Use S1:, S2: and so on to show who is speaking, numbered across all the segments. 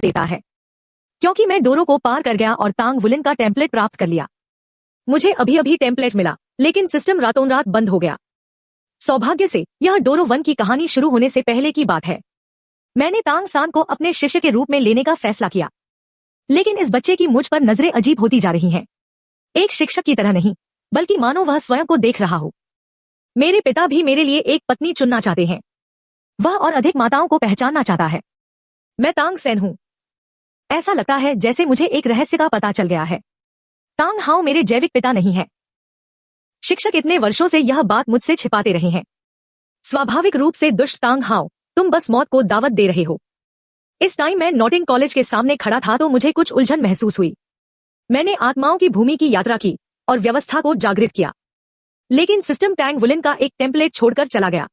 S1: देता है, क्योंकि मैं डोरो को पार कर गया और तांग वुलिन का टेम्पलेट प्राप्त कर लिया। मुझे अभी अभी टेम्पलेट मिला, लेकिन सिस्टम रातों रात बंद हो गया। सौभाग्य से यह डोरो 1 की कहानी शुरू होने से पहले की बात है। मैंने तांग सान को अपने शिष्य के रूप में लेने का फैसला किया, लेकिन इस बच्चे की मुझ पर नजरें अजीब होती जा रही हैं। एक शिक्षक की तरह नहीं, बल्कि मानो वह स्वयं को देख रहा हो। मेरे पिता भी मेरे लिए एक पत्नी चुनना चाहते हैं। वह और अधिक माताओं को पहचानना चाहता है। मैं तांग सैन हूं। ऐसा लगता है जैसे मुझे एक रहस्य का पता चल गया है। तांग हाओ मेरे जैविक पिता नहीं है। शिक्षक इतने वर्षों से यह बात मुझसे छिपाते रहे हैं। स्वाभाविक रूप से दुष्ट तांग हाओ, तुम बस मौत को दावत दे रहे हो। इस टाइम मैं नॉटिंग कॉलेज के सामने खड़ा था तो मुझे कुछ उलझन महसूस हुई। मैंने आत्माओं की भूमि की यात्रा की और व्यवस्था को जागृत किया, लेकिन सिस्टम टैंग वुलिन का एक टेम्पलेट छोड़कर चला गया।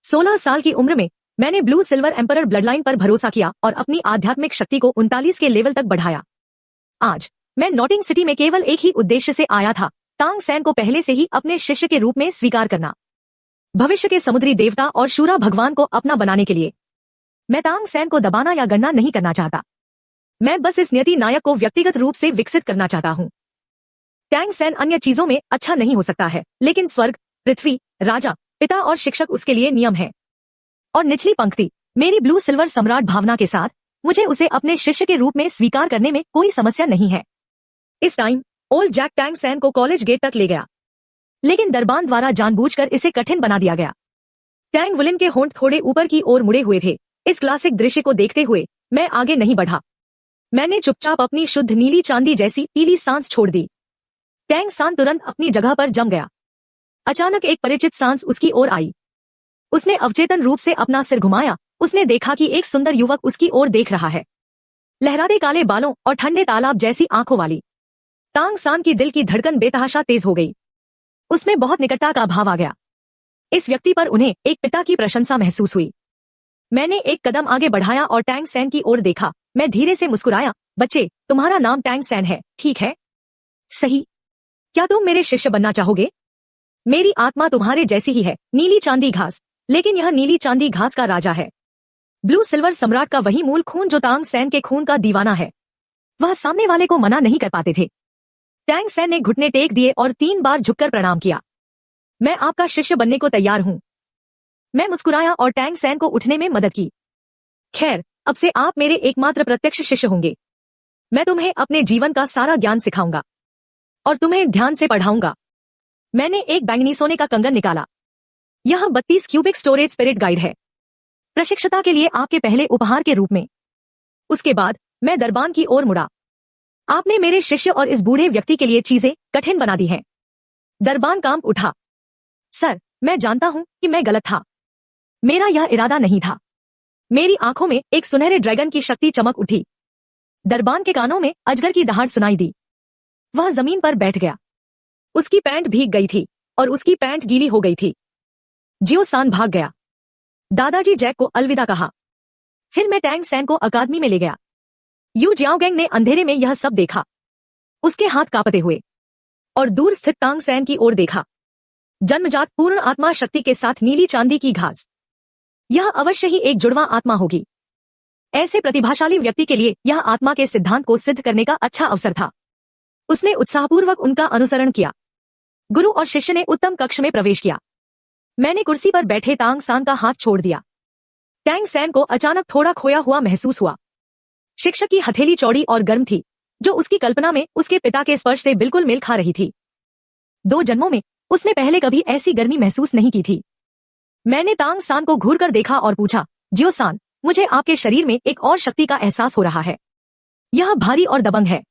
S1: 16 साल की उम्र में मैंने ब्लू सिल्वर एम्परर ब्लडलाइन पर भरोसा किया और अपनी आध्यात्मिक शक्ति को 39 के लेवल तक बढ़ाया। आज मैं नॉटिंग सिटी में केवल एक ही उद्देश्य से आया था, तांग सैन को पहले से ही अपने शिष्य के रूप में स्वीकार करना। भविष्य के समुद्री देवता और शूरा भगवान को अपना बनाने के लिए। मैं तांग सैन को दबाना या गणना नहीं करना चाहता। मैं बस इस नियति नायक को व्यक्तिगत रूप से विकसित करना चाहता हूं। टैंग सैन अन्य चीजों में अच्छा नहीं हो सकता है, लेकिन स्वर्ग, पृथ्वी, राजा, पिता और शिक्षक उसके लिए नियम है। और निचली पंक्ति, मेरी ब्लू सिल्वर सम्राट भावना के साथ मुझे उसे अपने शिष्य के रूप में स्वीकार करने में कोई समस्या नहीं है। इस time old Jack Tang San को कॉलेज गेट तक ले गया, लेकिन दरबान द्वारा जानबूझकर इसे कठिन बना दिया गया। टैंग वुलिन के होंठ थोड़े ऊपर की ओर मुड़े हुए थे। इस क्लासिक दृश्य को देखते हुए मैं आगे नहीं बढ़ा। मैंने चुपचाप अपनी शुद्ध नीली चांदी जैसी पीली सांस छोड़ दी। टैंग सान तुरंत अपनी जगह पर जम गया। अचानक एक परिचित सांस उसकी ओर आई। उसने अवचेतन रूप से अपना सिर घुमाया। उसने देखा कि एक सुंदर युवक उसकी ओर देख रहा है, लहराते काले बालों और ठंडे तालाब जैसी आंखों वाली। तांग सान की दिल की धड़कन बेतहाशा तेज हो गई। उसमें बहुत निकटता का भाव आ गया। इस व्यक्ति पर उन्हें एक पिता की प्रशंसा महसूस हुई। मैंने एक कदम आगे बढ़ाया और टैंग सैन की ओर देखा। मैं धीरे से मुस्कुराया। बच्चे, तुम्हारा नाम टैंग सैन है, ठीक है? सही। क्या तुम मेरे शिष्य बनना चाहोगे? मेरी आत्मा तुम्हारे जैसी ही है, नीली चांदी घास, लेकिन यह नीली चांदी घास का राजा है। ब्लू सिल्वर सम्राट का वही मूल खून जो तांग सैन के खून का दीवाना है। वह सामने वाले को मना नहीं कर पाते थे। टैंग सैन ने घुटने टेक दिए और 3 बार झुककर प्रणाम किया। मैं आपका शिष्य बनने को तैयार हूं। मैं मुस्कुराया और टैंग सैन को उठने में मदद की। खैर, अब से आप मेरे एकमात्र प्रत्यक्ष शिष्य होंगे। मैं तुम्हें अपने जीवन का सारा ज्ञान सिखाऊंगा और तुम्हें ध्यान से पढ़ाऊंगा। मैंने एक बैंगनी सोने का कंगन निकाला। यह 32 क्यूबिक स्टोरेज स्पिरिट गाइड है, प्रशिक्षता के लिए आपके पहले उपहार के रूप में। उसके बाद मैं दरबान की ओर मुड़ा। आपने मेरे शिष्य और इस बूढ़े व्यक्ति के लिए चीजें कठिन बना दी हैं। दरबान कांप उठा। सर, मैं जानता हूं कि मैं गलत था। मेरा यह इरादा नहीं था। मेरी आंखों में एक सुनहरे ड्रैगन की शक्ति चमक उठी। दरबान के कानों में अजगर की दहाड़ सुनाई दी। वह जमीन पर बैठ गया। उसकी पैंट भीग गई थी और उसकी पैंट गीली हो गई थी। जियो सान भाग गया। दादाजी जैक को अलविदा कहा। फिर मैं टैंग सैन को अकादमी में ले गया। यू जियाओगेंग ने अंधेरे में यह सब देखा। उसके हाथ कांपते हुए और दूर स्थित तांग सैन की ओर देखा। जन्मजात पूर्ण आत्मा शक्ति के साथ नीली चांदी की घास। यह अवश्य ही एक जुड़वा आत्मा होगी। ऐसे प्रतिभाशाली व्यक्ति के लिए यह आत्मा के सिद्धांत को सिद्ध करने का अच्छा अवसर था। उसने उत्साहपूर्वक उनका अनुसरण किया। गुरु और शिष्य ने उत्तम कक्ष में प्रवेश किया। मैंने कुर्सी पर बैठे तांग सान का हाथ छोड़ दिया। टैंग सैन को अचानक थोड़ा खोया हुआ महसूस हुआ। शिक्षक की हथेली चौड़ी और गर्म थी, जो उसकी कल्पना में उसके पिता के स्पर्श से बिल्कुल मेल खा रही थी। 2 जन्मों में उसने पहले कभी ऐसी गर्मी महसूस नहीं की थी। मैंने तांग सान को घूर कर देखा और पूछा, जियो सान, मुझे आपके शरीर में एक और शक्ति का एहसास हो रहा है। यह भारी और दबंग है।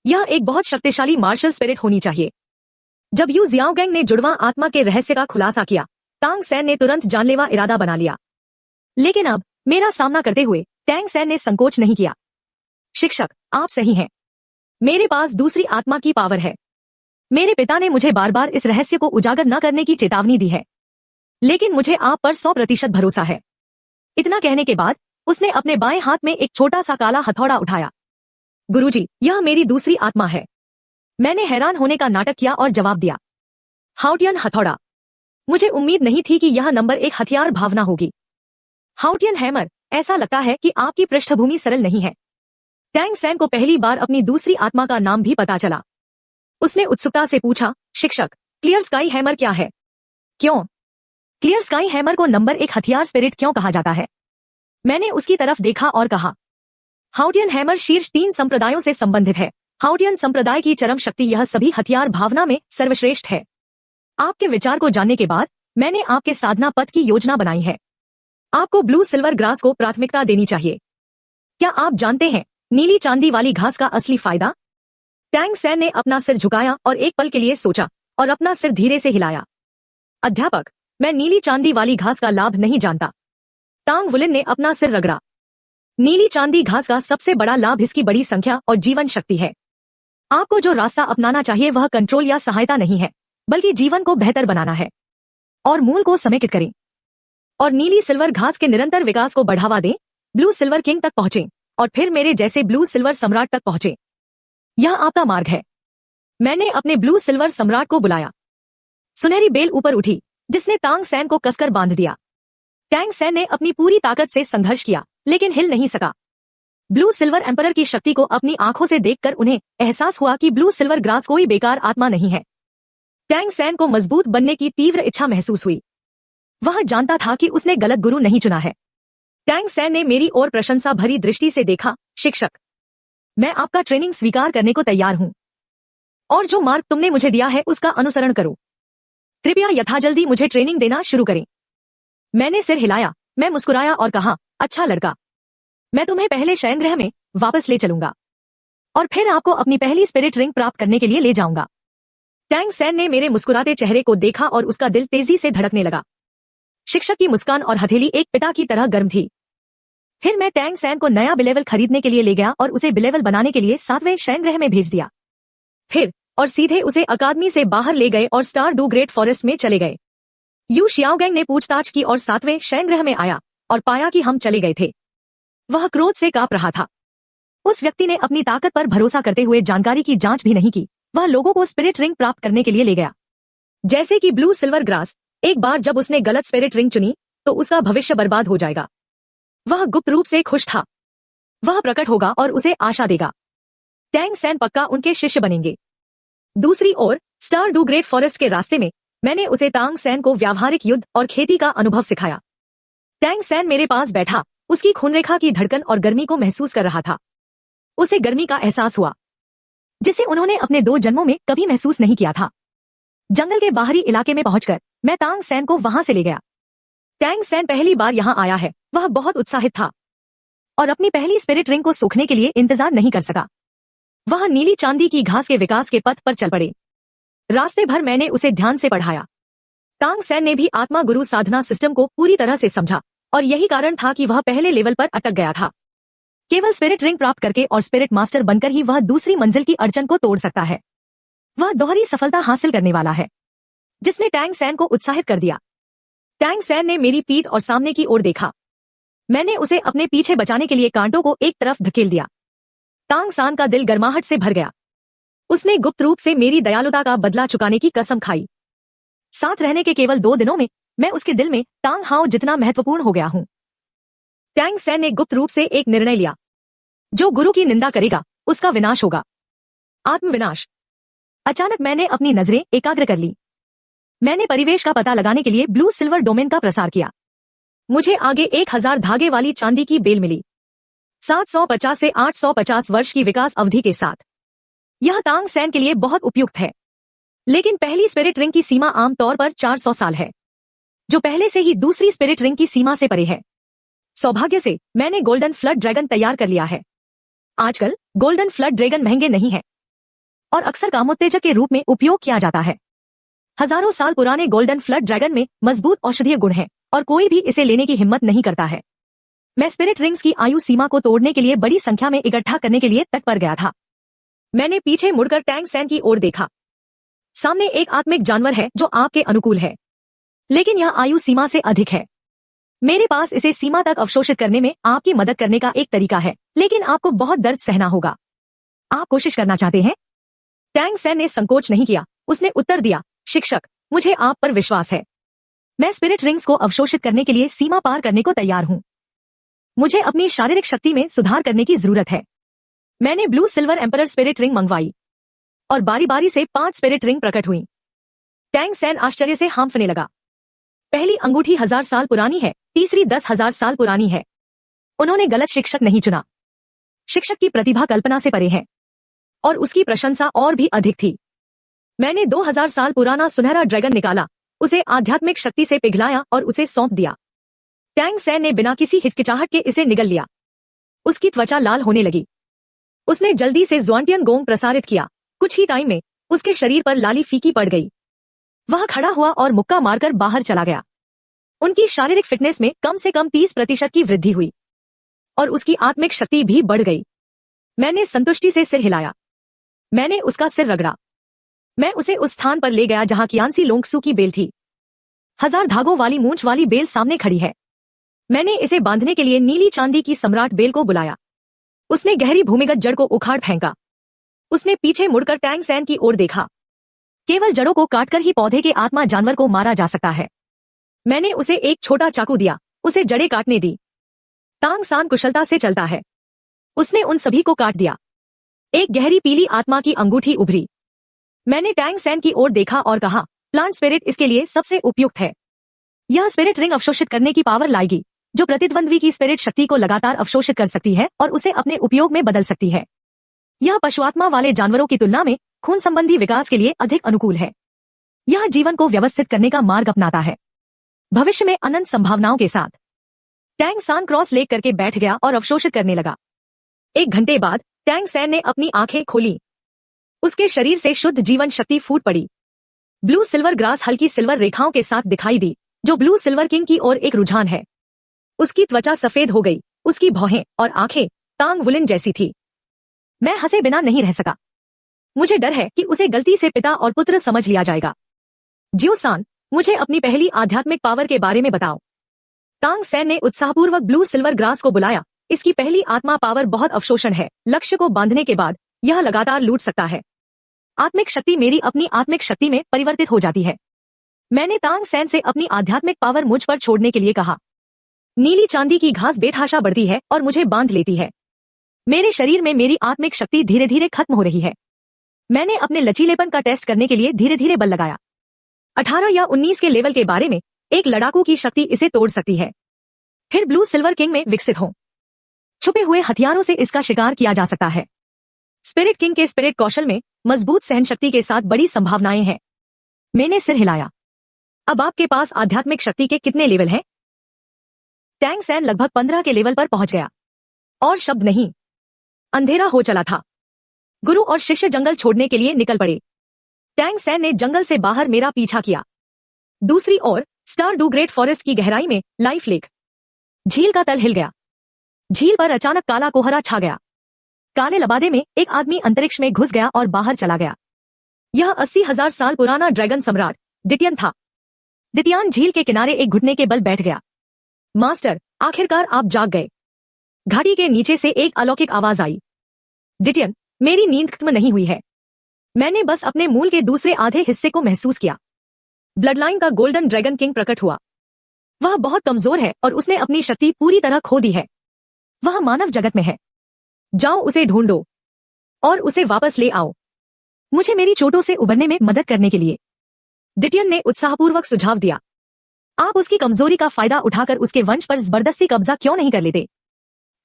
S1: यह एक बहुत शक्तिशाली मार्शल स्पिरिट होनी चाहिए। जब यू जियाओगेंग ने जुड़वा आत्मा के रहस्य का खुलासा किया, तांग सैन ने तुरंत जानलेवा इरादा बना लिया। लेकिन अब मेरा सामना करते हुए टैंग सैन ने संकोच नहीं किया। शिक्षक, आप सही हैं। मेरे पास दूसरी आत्मा की पावर है। मेरे पिता ने मुझे बार बार इस रहस्य को उजागर न करने की चेतावनी दी है, लेकिन मुझे आप पर 100% भरोसा है। इतना कहने के बाद उसने अपने बाएं हाथ में एक छोटा सा काला हथौड़ा उठाया। गुरुजी, यह मेरी दूसरी आत्मा है। मैंने हैरान होने का नाटक किया और जवाब दिया, हाउटियन हथौड़ा। मुझे उम्मीद नहीं थी कि यह नंबर 1 हथियार भावना होगी। हाउटियन हैमर, ऐसा लगता है कि आपकी पृष्ठभूमि सरल नहीं है। टैंग सैन को पहली बार अपनी दूसरी आत्मा का नाम भी पता चला। उसने उत्सुकता से पूछा, शिक्षक, क्लियर स्काई हैमर क्या है? क्यों? क्लियर स्काई हैमर को नंबर 1 हथियार स्पिरिट क्यों कहा जाता है? मैंने उसकी तरफ देखा और कहा, हाउडियन हैमर शीर्ष 3 संप्रदायों से संबंधित है। हाउडियन संप्रदाय की चरम शक्ति यह सभी हथियार भावना में सर्वश्रेष्ठ है। आपके विचार को जानने के बाद मैंने आपके साधना पथ की योजना बनाई है। आपको ब्लू सिल्वर ग्रास को प्राथमिकता देनी चाहिए। क्या आप जानते हैं नीली चांदी वाली घास का असली फायदा? टैंग सैन ने अपना सिर झुकाया और एक पल के लिए सोचा और अपना सिर धीरे से हिलाया। अध्यापक, मैं नीली चांदी वाली घास का लाभ नहीं जानता। तांग वुलिन ने अपना सिर रगड़ा। नीली चांदी घास का सबसे बड़ा लाभ इसकी बड़ी संख्या और जीवन शक्ति है। आपको जो रास्ता अपनाना चाहिए वह कंट्रोल या सहायता नहीं है, बल्कि जीवन को बेहतर बनाना है और मूल को समेकित करें और नीली सिल्वर घास के निरंतर विकास को बढ़ावा दें। ब्लू सिल्वर किंग तक पहुंचें और फिर मेरे जैसे ब्लू सिल्वर सम्राट तक पहुंचे। यह आपका मार्ग है। मैंने अपने ब्लू सिल्वर सम्राट को बुलाया। सुनहरी बेल ऊपर उठी, जिसने तांग सैन को कसकर बांध दिया। टैंग सैन ने अपनी पूरी ताकत से संघर्ष किया, लेकिन हिल नहीं सका। ब्लू सिल्वर एम्परर की शक्ति को अपनी आंखों से देखकर उन्हें एहसास हुआ कि ब्लू सिल्वर ग्रास कोई बेकार आत्मा नहीं है। टैंग सैन को मजबूत बनने की तीव्र इच्छा महसूस हुई। वह जानता था कि उसने गलत गुरु नहीं चुना है। टैंग सैन ने मेरी ओर प्रशंसा भरी दृष्टि से देखा। शिक्षक, मैं आपका ट्रेनिंग स्वीकार करने को तैयार हूं और जो मार्ग तुमने मुझे दिया है उसका अनुसरण करो। कृपया यथाजल्दी मुझे ट्रेनिंग देना शुरू करें। मैंने सिर हिलाया। मैं मुस्कुराया और कहा, अच्छा लड़का, मैं तुम्हें पहले शयनगृह में वापस ले चलूंगा और फिर आपको अपनी पहली स्पिरिट रिंग प्राप्त करने के लिए ले जाऊंगा। टैंग सैन ने मेरे मुस्कुराते चेहरे को देखा और उसका दिल तेजी से धड़कने लगा। शिक्षक की मुस्कान और हथेली एक पिता की तरह गर्म थी। फिर मैं टैंग सैन को नया बिलेवल खरीदने के लिए ले गया और उसे बिलेवल बनाने के लिए 7वें शयनगृह में भेज दिया। फिर और सीधे उसे अकादमी से बाहर ले गए और स्टार डू ग्रेट फॉरेस्ट में चले गए। यू शियाओगैंग ने पूछताछ की और 7वें शयनगृह में आया और पाया कि हम चले गए थे। वह क्रोध से कांप रहा था। उस व्यक्ति ने अपनी ताकत पर भरोसा करते हुए जानकारी की जांच भी नहीं की। वह लोगों को स्पिरिट रिंग प्राप्त करने के लिए ले गया, जैसे कि ब्लू सिल्वर ग्रास। एक बार जब उसने गलत स्पिरिट रिंग चुनी तो उसका भविष्य बर्बाद हो जाएगा। वह गुप्त रूप से खुश था। वह प्रकट होगा और उसे आशा देगा। टैंग सैन पक्का उनके शिष्य बनेंगे। दूसरी ओर स्टार डू ग्रेट फॉरेस्ट के रास्ते में मैंने उसे तांग सैन को व्यावहारिक युद्ध और खेती का अनुभव सिखाया। टैंग सैन मेरे पास बैठा, उसकी खूनरेखा की धड़कन और गर्मी को महसूस कर रहा था। उसे गर्मी का एहसास हुआ जिसे उन्होंने अपने 2 जन्मों में कभी महसूस नहीं किया था। जंगल के बाहरी इलाके में पहुंचकर मैं तांग सैन को वहां से ले गया। टैंग सैन पहली बार यहां आया है। वह बहुत उत्साहित था और अपनी पहली स्पिरिट रिंग को सूखने के लिए इंतजार नहीं कर सका। वह नीली चांदी की घास के विकास के पथ पर चल पड़े। रास्ते भर मैंने उसे ध्यान से पढ़ाया। तांग सैन ने भी आत्मा गुरु साधना सिस्टम को पूरी तरह से समझा और यही कारण था कि वह पहले लेवल पर अटक गया था। केवल स्पिरिट रिंग प्राप्त करके और स्पिरिट मास्टर बनकर ही वह दूसरी मंजिल की अड़चन को तोड़ सकता है। वह दोहरी सफलता हासिल करने वाला है, जिसने टैंग सैन को उत्साहित कर दिया। टैंग सैन ने मेरी पीठ और सामने की ओर देखा। मैंने उसे अपने पीछे बचाने के लिए कांटों को एक तरफ धकेल दिया। तांग सैन का दिल गर्माहट से भर गया। उसने गुप्त रूप से मेरी दयालुता का बदला चुकाने की कसम खाई। साथ रहने के केवल 2 दिनों में मैं उसके दिल में तांग हाओ जितना महत्वपूर्ण हो गया हूं। टैंग सैन ने गुप्त रूप से एक निर्णय लिया, जो गुरु की निंदा करेगा उसका विनाश होगा। आत्मविनाश। अचानक मैंने अपनी नजरें एकाग्र कर ली। मैंने परिवेश का पता लगाने के लिए ब्लू सिल्वर डोमेन का प्रसार किया। मुझे आगे 1000 धागे वाली चांदी की बेल मिली, 750 से 850 वर्ष की विकास अवधि के साथ। यह तांग सैन के लिए बहुत उपयुक्त है, लेकिन पहली स्पिरिट रिंग की सीमा आमतौर पर 400 साल है, जो पहले से ही दूसरी स्पिरिट रिंग की सीमा से परे है। सौभाग्य से मैंने गोल्डन फ्लड ड्रैगन तैयार कर लिया है। आजकल गोल्डन फ्लड ड्रैगन महंगे नहीं है और अक्सर कामोत्तेजक के रूप में उपयोग किया जाता है। हजारों साल पुराने गोल्डन फ्लड ड्रैगन में मजबूत औषधीय गुण हैं और कोई भी इसे लेने की हिम्मत नहीं करता है। मैं स्पिरिट रिंग्स की आयु सीमा को तोड़ने के लिए बड़ी संख्या में इकट्ठा करने के लिए तट पर गया था। मैंने पीछे मुड़कर टैंग सैन की ओर देखा। सामने एक आत्मिक जानवर है जो आपके अनुकूल है, लेकिन यह आयु सीमा से अधिक है। मेरे पास इसे सीमा तक अवशोषित करने में आपकी मदद करने का एक तरीका है, लेकिन आपको बहुत दर्द सहना होगा। आप कोशिश करना चाहते हैं? टैंग सैन ने संकोच नहीं किया। उसने उत्तर दिया, शिक्षक, मुझे आप पर विश्वास है। मैं स्पिरिट रिंग्स को अवशोषित करने के लिए सीमा पार करने को तैयार हूं। मुझे अपनी शारीरिक शक्ति में सुधार करने की जरूरत है। मैंने blue silver emperor spirit ring मंगवाई और बारी बारी से 5 स्पिरिट रिंग प्रकट हुई। टैंग सैन आश्चर्य से हांफने लगा। पहली अंगूठी 1000 साल पुरानी है, तीसरी 10,000 साल पुरानी है। उन्होंने गलत शिक्षक नहीं चुना। शिक्षक की प्रतिभा कल्पना से परे है और उसकी प्रशंसा और भी अधिक थी। मैंने 2000 साल पुराना सुनहरा ड्रैगन निकाला, उसे आध्यात्मिक शक्ति से पिघलाया और उसे सौंप दिया। टैंग सैन ने बिना किसी हिचकिचाहट के इसे निगल लिया। उसकी त्वचा लाल होने लगी। उसने जल्दी से ज़्वांटियन गोंग प्रसारित किया। कुछ ही टाइम में उसके शरीर पर लाली फीकी पड़ गई। वह खड़ा हुआ और मुक्का मारकर बाहर चला गया। उनकी शारीरिक फिटनेस में कम से कम 30% की वृद्धि हुई और उसकी आत्मिक शक्ति भी बढ़ गई। मैंने संतुष्टि से सिर हिलाया। मैंने उसका सिर रगड़ा। मैं उसे उस स्थान पर ले गया जहां कियानसी लोंगसू की बेल थी। 1000 धागों वाली मूंछ वाली बेल सामने खड़ी है। मैंने इसे बांधने के लिए नीली चांदी की सम्राट बेल को बुलाया। उसने गहरी भूमिगत जड़ को उखाड़ फेंका। उसने पीछे मुड़कर टैंग सैन की ओर देखा। केवल जड़ों को काटकर ही पौधे के आत्मा जानवर को मारा जा सकता है। मैंने उसे एक छोटा चाकू दिया, उसे जड़ें काटने दी। टांग सान कुशलता से चलता है। उसने उन सभी को काट दिया। एक गहरी पीली आत्मा की अंगूठी उभरी। मैंने टैंग सैन की ओर देखा और कहा, प्लांट स्पिरिट इसके लिए सबसे उपयुक्त है। यह स्पिरिट रिंग अवशोषित करने की पावर लाएगी, जो प्रतिद्वंद्वी की स्पिरिट शक्ति को लगातार अवशोषित कर सकती है और उसे अपने उपयोग में बदल सकती है। यह पशुआत्मा वाले जानवरों की तुलना में खून संबंधी विकास के लिए अधिक अनुकूल है। यह जीवन को व्यवस्थित करने का मार्ग अपनाता है, भविष्य में अनंत संभावनाओं के साथ। टैंग सान क्रॉस लेग करके बैठ गया और अवशोषित करने लगा। 1 घंटे बाद टैंग सैन ने अपनी आंखें खोली। उसके शरीर से शुद्ध जीवन शक्ति फूट पड़ी। ब्लू सिल्वर ग्रास हल्की सिल्वर रेखाओं के साथ दिखाई दी, जो ब्लू सिल्वर किंग की ओर एक रुझान है। उसकी त्वचा सफेद हो गई। उसकी भौहें और आंखें टांग वुलिन जैसी थी। मैं हंसे बिना नहीं रह सका। मुझे डर है कि उसे गलती से पिता और पुत्र समझ लिया जाएगा। जियो सान, मुझे अपनी पहली आध्यात्मिक पावर के बारे में बताओ। टांग सैन ने उत्साहपूर्वक ब्लू सिल्वर ग्रास को बुलाया। इसकी पहली आत्मा पावर बहुत अवशोषण है। लक्ष्य को बांधने के बाद यह लगातार लूट सकता है। आत्मिक शक्ति मेरी अपनी आत्मिक शक्ति में परिवर्तित हो जाती है। मैंने टांग सैन से अपनी आध्यात्मिक पावर मुझ पर छोड़ने के लिए कहा। नीली चांदी की घास बेतहाशा बढ़ती है और मुझे बांध लेती है। मेरे शरीर में मेरी आत्मिक शक्ति धीरे धीरे खत्म हो रही है। मैंने अपने लचीलेपन का टेस्ट करने के लिए धीरे धीरे बल लगाया। 18 या 19 के लेवल के बारे में एक लड़ाकू की शक्ति इसे तोड़ सकती है। फिर ब्लू सिल्वर किंग में विकसित हो। छुपे हुए हथियारों से इसका शिकार किया जा सकता है। स्पिरिट किंग के स्पिरिट कौशल में मजबूत सहनशक्ति के साथ बड़ी संभावनाएं हैं। मैंने सिर हिलाया। अब आपके पास आध्यात्मिक शक्ति के कितने लेवल हैं? टैंग सैन लगभग 15 के लेवल पर पहुंच गया। और शब्द नहीं। अंधेरा हो चला था। गुरु और शिष्य जंगल छोड़ने के लिए निकल पड़े। टैंग सैन ने जंगल से बाहर मेरा पीछा किया। दूसरी ओर स्टार डू ग्रेट फॉरेस्ट की गहराई में लाइफ लेक। झील का तल हिल गया। झील पर अचानक काला कोहरा छा गया। काले लबादे में एक आदमी अंतरिक्ष में घुस गया और बाहर चला गया। यह 80,000 साल पुराना ड्रैगन सम्राट दितियन था। दितियान झील के किनारे एक घुटने के बल बैठ गया। मास्टर, आखिरकार आप जाग गए। घाटी के नीचे से एक अलौकिक आवाज आई। दितियन, मेरी नींद खत्म नहीं हुई है। मैंने बस अपने मूल के दूसरे आधे हिस्से को महसूस किया। ब्लडलाइन का गोल्डन ड्रैगन किंग प्रकट हुआ। वह बहुत कमजोर है और उसने अपनी शक्ति पूरी तरह खो दी है। वह मानव जगत में है। जाओ उसे ढूंढो और उसे वापस ले आओ, मुझे मेरी चोटों से उबरने में मदद करने के लिए। दितियन ने उत्साहपूर्वक सुझाव दिया। आप उसकी कमजोरी का फायदा उठाकर उसके वंश पर जबरदस्ती कब्जा क्यों नहीं कर लेते?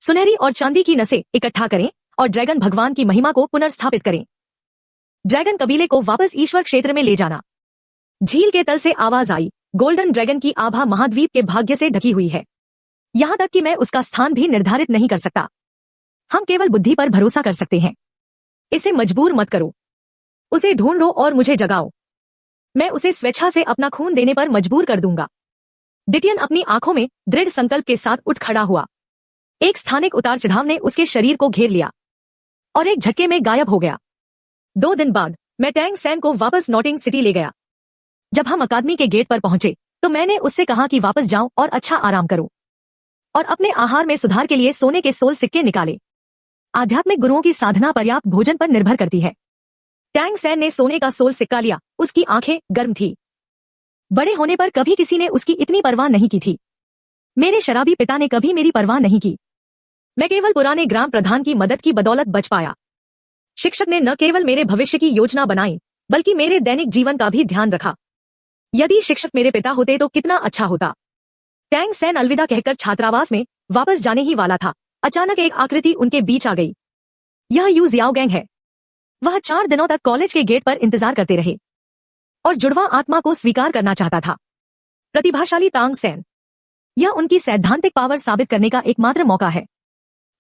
S1: सुनहरी और चांदी की नसें इकट्ठा करें और ड्रैगन भगवान की महिमा को पुनर्स्थापित करें। ड्रैगन कबीले को वापस ईश्वर क्षेत्र में ले जाना। झील के तल से आवाज आई, गोल्डन ड्रैगन की आभा महाद्वीप के भाग्य से ढकी हुई है। यहां तक कि मैं उसका स्थान भी निर्धारित नहीं कर सकता। हम केवल बुद्धि पर भरोसा कर सकते हैं। इसे मजबूर मत करो। उसे ढूंढो और मुझे जगाओ। मैं उसे स्वेच्छा से अपना खून देने पर मजबूर कर दूंगा। दितियन अपनी आंखों में दृढ़ संकल्प के साथ उठ खड़ा हुआ। एक स्थानिक उतार चढ़ाव ने उसके शरीर को घेर लिया और एक झटके में गायब हो गया। 2 दिन बाद मैं टैंग सैन को वापस नॉटिंग सिटी ले गया। जब हम अकादमी के गेट पर पहुंचे तो मैंने उससे कहा कि वापस जाओ और अच्छा आराम करो और अपने आहार में सुधार के लिए सोने के 16 सिक्के निकाले। आध्यात्मिक गुरुओं की साधना पर्याप्त भोजन पर निर्भर करती है। टैंग सैन ने सोने का 16 सिक्का लिया। उसकी आंखें गर्म थी। बड़े होने पर कभी किसी ने उसकी इतनी परवाह नहीं की थी। मेरे शराबी पिता ने कभी मेरी परवाह नहीं की। मैं केवल पुराने ग्राम प्रधान की मदद की बदौलत बच पाया। शिक्षक ने न केवल मेरे भविष्य की योजना बनाई, बल्कि मेरे दैनिक जीवन का भी ध्यान रखा। यदि शिक्षक मेरे पिता होते तो कितना अच्छा होता। टैंग सैन अलविदा कहकर छात्रावास में वापस जाने ही वाला था। अचानक एक आकृति उनके बीच आ गई। यह यू जियाओगैंग है। वह 4 दिनों तक कॉलेज के गेट पर इंतजार करते रहे और जुड़वा आत्मा को स्वीकार करना चाहता था। प्रतिभाशाली तांग सैन। यह उनकी सैद्धांतिक पावर साबित करने का एकमात्र मौका है।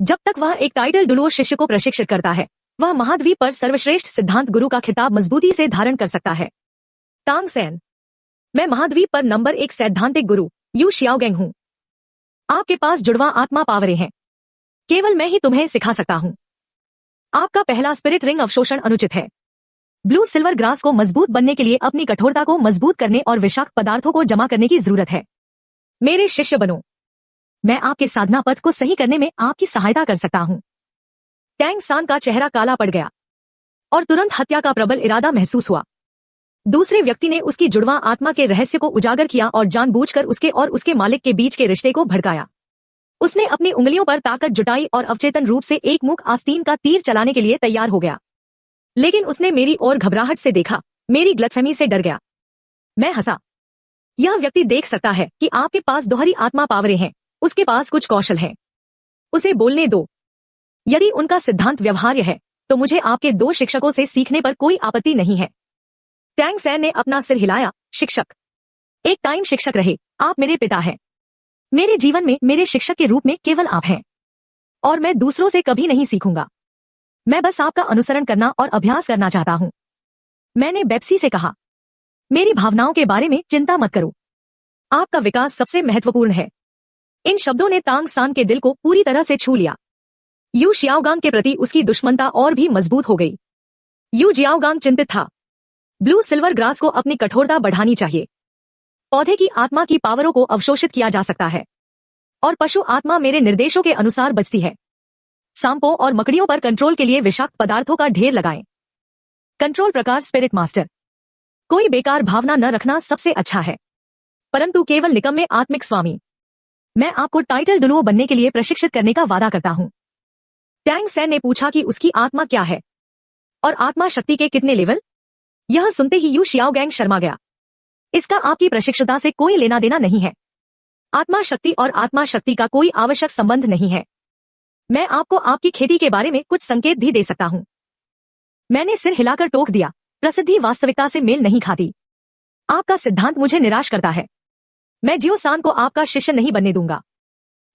S1: जब तक वह एक टाइटल डुलुओ शिष्य को प्रशिक्षित करता है, वह महाद्वीप पर सर्वश्रेष्ठ सिद्धांत गुरु का खिताब मजबूती से धारण कर सकता है। तांग सैन। मैं महाद्वीप पर नंबर 1 सैद्धांतिक गुरु यू जियाओगैंग हूँ। आपके पास जुड़वा आत्मा पावरें हैं। केवल मैं ही तुम्हें सिखा सकता हूँ। आपका पहला स्पिरिट रिंग अवशोषण अनुचित है। ब्लू सिल्वर ग्रास को मजबूत बनने के लिए अपनी कठोरता को मजबूत करने और विषाक्त पदार्थों को जमा करने की जरूरत है। मेरे शिष्य बनो। मैं आपके साधना पथ को सही करने में आपकी सहायता कर सकता हूँ। टैंग सान का चेहरा काला पड़ गया और तुरंत हत्या का प्रबल इरादा महसूस हुआ। दूसरे व्यक्ति ने उसकी जुड़वा आत्मा के रहस्य को उजागर किया और जानबूझकर उसके और उसके मालिक के बीच के रिश्ते को भड़काया। उसने अपनी उंगलियों पर ताकत जुटाई और अवचेतन रूप से एक मुख आस्तीन का तीर चलाने के लिए तैयार हो गया। लेकिन उसने मेरी ओर घबराहट से देखा, मेरी गलतफहमी से डर गया। मैं हंसा। यह व्यक्ति देख सकता है कि आपके पास दोहरी आत्मा पावरें हैं। उसके पास कुछ कौशल है। उसे बोलने दो। यदि उनका सिद्धांत व्यवहार्य है, तो मुझे आपके 2 शिक्षकों से सीखने पर कोई आपत्ति नहीं है। टैंग सैन ने अपना सिर हिलाया। शिक्षक। एक टाइम शिक्षक रहे। आप मेरे पिता हैं। मेरे जीवन में मेरे शिक्षक के रूप में केवल आप हैं। और मैं दूसरों से कभी नहीं सीखूंगा। मैं बस आपका अनुसरण करना और अभ्यास करना चाहता हूं। मैंने बेप्सी से कहा, मेरी भावनाओं के बारे में चिंता मत करो। आपका विकास सबसे महत्वपूर्ण है। इन शब्दों ने तांग सान के दिल को पूरी तरह से छू लिया। यू जियाओगैंग के प्रति उसकी दुश्मनता और भी मजबूत हो गई। यू जियाओगैंग चिंतित था। ब्लू सिल्वर ग्रास को अपनी कठोरता बढ़ानी चाहिए। पौधे की आत्मा की पावरों को अवशोषित किया जा सकता है और पशु आत्मा मेरे निर्देशों के अनुसार बचती है। सांपों और मकड़ियों पर कंट्रोल के लिए विषाक्त पदार्थों का ढेर लगाएं। कंट्रोल प्रकार स्पिरिट मास्टर। कोई बेकार भावना न रखना सबसे अच्छा है, परंतु केवल निकम्मे आत्मिक स्वामी। मैं आपको टाइटल डुलुओ बनने के लिए प्रशिक्षित करने का वादा करता हूं। टैंग सैन ने पूछा कि उसकी आत्मा क्या है और आत्मा शक्ति के कितने लेवल। यह सुनते ही यू जियाओगैंग शर्मा गया। इसका आपकी प्रशिक्षुता से कोई लेना देना नहीं है। आत्मा शक्ति और आत्मा शक्ति का कोई आवश्यक संबंध नहीं है। मैं आपको आपकी खेती के बारे में कुछ संकेत भी दे सकता हूं। मैंने सिर हिलाकर टोक दिया। प्रसिद्धि वास्तविकता से मेल नहीं खाती। आपका सिद्धांत मुझे निराश करता है। मैं जियो सान को आपका शिष्य नहीं बनने दूंगा।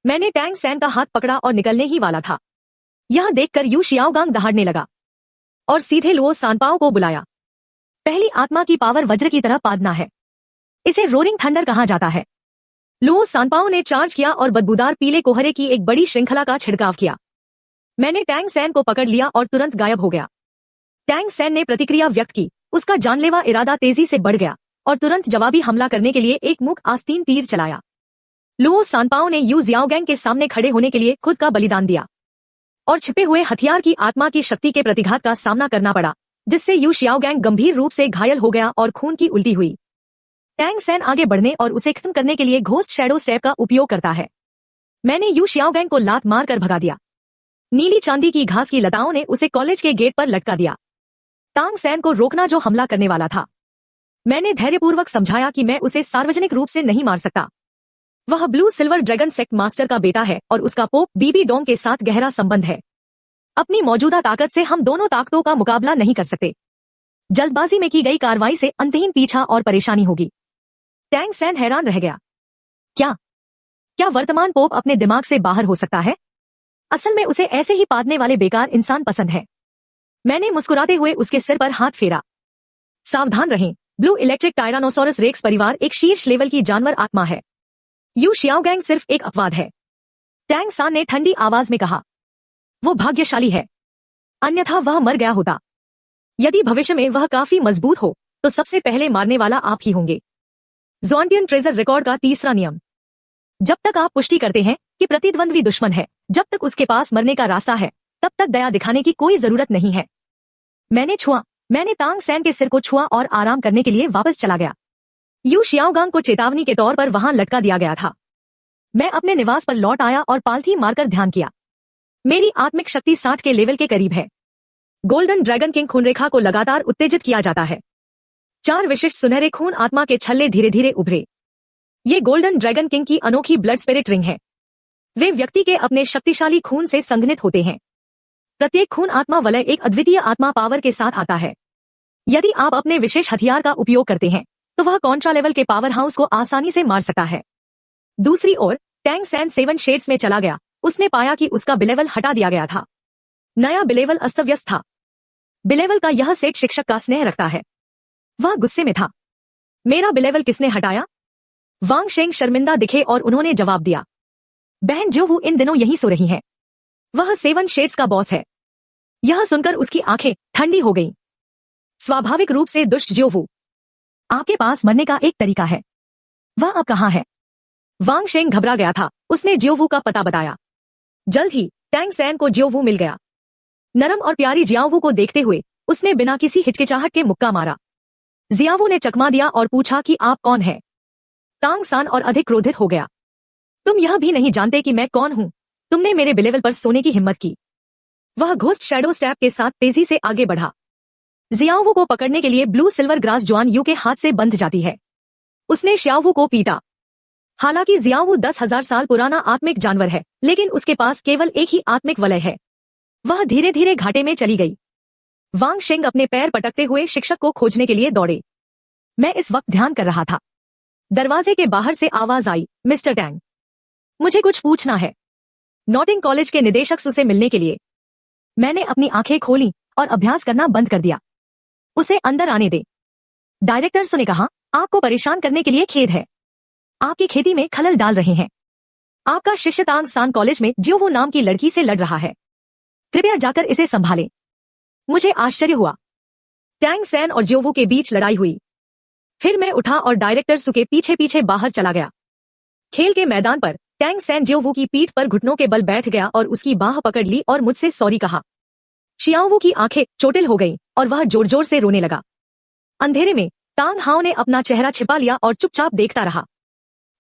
S1: मैंने टैंग सैन का हाथ पकड़ा और निकलने ही वाला था। यह देखकर यू जियाओगैंग दहाड़ने लगा और सीधे लुओ सानपाओ को बुलाया। पहली आत्मा की पावर वज्र की तरह पादना है। इसे रोरिंग थंडर कहा जाता है। लुओ सानपाओ ने चार्ज किया और बदबूदार पीले कोहरे की एक बड़ी श्रृंखला का छिड़काव किया। मैंने टैंग सैन को पकड़ लिया और तुरंत गायब हो गया। टैंग सैन ने प्रतिक्रिया व्यक्त की। उसका जानलेवा इरादा तेजी से बढ़ गया और तुरंत जवाबी हमला करने के लिए एक मुख आस्तीन तीर चलाया। लुओ सानपाओ ने यू जियाओगैंग के सामने खड़े होने के लिए खुद का बलिदान दिया और छिपे हुए हथियार की आत्मा की शक्ति के प्रतिघात का सामना करना पड़ा, जिससे यू जियाओगैंग गंभीर रूप से घायल हो गया और खून की उल्टी हुई। टैंग सैन आगे बढ़ने और उसे खत्म करने के लिए घोस्ट शैडो स्टेप का उपयोग करता है। मैंने यू जियाओगैंग को लात मारकर भगा दिया। नीली चांदी की घास की लताओं ने उसे कॉलेज के गेट पर लटका दिया। तांग सैन को रोकना जो हमला करने वाला था। मैंने धैर्यपूर्वक समझाया कि मैं उसे सार्वजनिक रूप से नहीं मार सकता। वह blue silver dragon sect master का बेटा है और उसका पोप बीबी डोंग के साथ गहरा संबंध है। अपनी मौजूदा ताकत से हम दोनों ताकतों का मुकाबला नहीं कर सकते। जल्दबाजी में की गई कार्रवाई से अंतहीन पीछा और परेशानी होगी। टैंग सैन हैरान रह गया। क्या वर्तमान पोप अपने दिमाग से बाहर हो सकता है? असल में उसे ऐसे ही पादने वाले बेकार इंसान पसंद है। मैंने मुस्कुराते हुए उसके सिर पर हाथ फेरा। सावधान रहें, ब्लू इलेक्ट्रिक टायरानोसोरस रेक्स परिवार एक शीर्ष लेवल की जानवर आत्मा है। यू जियाओगैंग सिर्फ एक अपवाद है। टैंग सान ने ठंडी आवाज में कहा। वो भाग्यशाली है, अन्यथा वह मर गया होता। यदि भविष्य में वह काफी मजबूत हो, तो सबसे पहले मारने वाला आप ही होंगे। ज़ोंटियन ट्रेजर रिकॉर्ड का तीसरा नियम। जब तक आप पुष्टि करते हैं कि प्रतिद्वंद्वी दुश्मन है, जब तक उसके पास मरने का रास्ता है, तब तक दया दिखाने की कोई जरूरत नहीं है। मैंने तांग सैन के सिर को छुआ और आराम करने के लिए वापस चला गया। यू जियाओगैंग को चेतावनी के तौर पर वहां लटका दिया गया था। मैं अपने निवास पर लौट आया और पालथी मारकर ध्यान किया। मेरी आत्मिक शक्ति 60 के लेवल के करीब है। गोल्डन ड्रैगन किंग खून रेखा को लगातार उत्तेजित किया जाता है। 4 विशिष्ट सुनहरे खून आत्मा के छल्ले धीरे धीरे उभरे। ये गोल्डन ड्रैगन किंग की अनोखी ब्लड स्पिरिट रिंग है। वे व्यक्ति के अपने शक्तिशाली खून से संघनित होते हैं। प्रत्येक खून आत्मा वलय एक अद्वितीय आत्मा पावर के साथ आता है। यदि आप अपने विशेष हथियार का उपयोग करते हैं तो वह कॉन्ट्रा लेवल के पावर हाउस को आसानी से मार सकता है। दूसरी ओर टैंग सैन 7 शेड्स में चला गया। उसने पाया कि उसका बिलेवल हटा दिया गया था। नया बिलेवल अस्त व्यस्त था। बिलेवल का यह सेट शिक्षक का स्नेह रखता है। वह गुस्से में था। मेरा बिलेवल किसने हटाया? वांग शेंग शर्मिंदा दिखे और उन्होंने जवाब दिया, बहन जो इन दिनों यहीं सो रही है। वह 7 शेड्स का बॉस है। यह सुनकर उसकी आंखें ठंडी हो गईं। स्वाभाविक रूप से दुष्ट ज्योवू, आपके पास मरने का एक तरीका है। वह अब कहाँ है? वांग शेंग घबरा गया था। उसने ज्योवू का पता बताया। जल्द ही टैंग सैन को ज्योवू मिल गया। नरम और प्यारी जियावू को देखते हुए उसने बिना किसी हिचकिचाहट के मुक्का मारा। जियावू ने चकमा दिया और पूछा कि आप कौन हैं? तांग सान और अधिक क्रोधित हो गया। तुम यह भी नहीं जानते कि मैं कौन हूं? तुमने मेरे बिलेवल पर सोने की हिम्मत की। वह घोस्ट शैडो स्टैप के साथ तेजी से आगे बढ़ा। जियावू को पकड़ने के लिए ब्लू सिल्वर ग्रास जुआन यू के हाथ से बंध जाती है। उसने श्यावू को पीटा। हालांकि जियावू 10,000 साल पुराना आत्मिक जानवर है, लेकिन उसके पास केवल एक ही आत्मिक वलय है। वह धीरे धीरे घाटे में चली गई। वांग शेंग अपने पैर पटकते हुए शिक्षक को खोजने के लिए दौड़े। मैं इस वक्त ध्यान कर रहा था। दरवाजे के बाहर से आवाज आई, मिस्टर टैंग, मुझे कुछ पूछना है। नॉटिंग कॉलेज के निदेशक से मिलने के लिए। मैंने अपनी आंखें खोली और अभ्यास करना बंद कर दिया। उसे अंदर आने दे। डायरेक्टर ने कहा, आपको परेशान करने के लिए खेद है। आपकी खेती में खलल डाल रहे हैं। आपका शिष्य तांग सान कॉलेज में ज्योवू नाम की लड़की से लड़ रहा है। कृपया जाकर इसे संभालें। मुझे आश्चर्य हुआ। टैंग सैन और ज्योवू के बीच लड़ाई हुई। फिर मैं उठा और डायरेक्टर सु के पीछे पीछे बाहर चला गया। खेल के मैदान पर टैंग सैन ज्योवू की पीठ पर घुटनों के बल बैठ गया और उसकी बाह पकड़ ली और मुझसे सॉरी कहा। शियावू की आंखें चोटिल हो गईं और वह जोर जोर से रोने लगा। अंधेरे में तांग हाओ ने अपना चेहरा छिपा लिया और चुपचाप देखता रहा।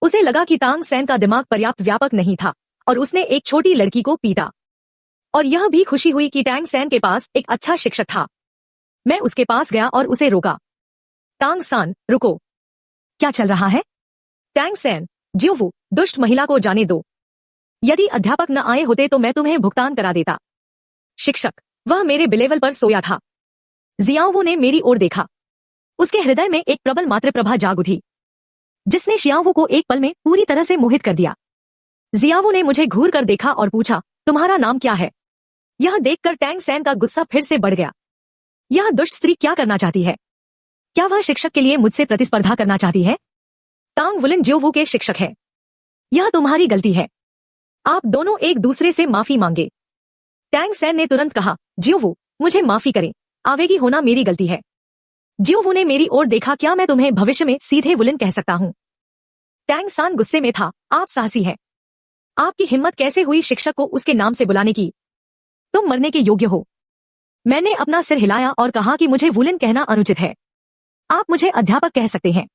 S1: उसे लगा कि तांग सैन का दिमाग पर्याप्त व्यापक नहीं था और उसने एक छोटी लड़की को पीटा। और यह भी खुशी हुई कि टैंग सैन के पास एक अच्छा शिक्षक था। मैं उसके पास गया और उसे रोका। तांग सान, रुको। क्या चल रहा है? टैंग सैन, ज्योवू, दुष्ट महिला को जाने दो। यदि अध्यापक न आए होते तो मैं तुम्हें भुगतान करा देता। शिक्षक, वह मेरे बिलेवल पर सोया था। जियावू ने मेरी ओर देखा। उसके हृदय में एक प्रबल मातृप्रभा जाग उठी, जिसने शियावू को एक पल में पूरी तरह से मोहित कर दिया। जियावू ने मुझे घूर कर देखा और पूछा, तुम्हारा नाम क्या है? यह देखकर टैंग सैन का गुस्सा फिर से बढ़ गया। यह दुष्ट स्त्री क्या करना चाहती है? क्या वह शिक्षक के लिए मुझसे प्रतिस्पर्धा करना चाहती है? तांग वुलिन ज्योवू के शिक्षक है। यह तुम्हारी गलती है। आप दोनों एक दूसरे से माफी मांगे। टैंग सैन ने तुरंत कहा, ज्योवू, मुझे माफी करें। आवेगी होना मेरी गलती है। ज्योवू ने मेरी ओर देखा, क्या मैं तुम्हें भविष्य में सीधे वुलिन कह सकता हूं? टैंग सान गुस्से में था, आप साहसी हैं। आपकी हिम्मत कैसे हुई शिक्षक को उसके नाम से बुलाने की? तुम मरने के योग्य हो। मैंने अपना सिर हिलाया और कहा कि मुझे वुलिन कहना अनुचित है। आप मुझे अध्यापक कह सकते हैं।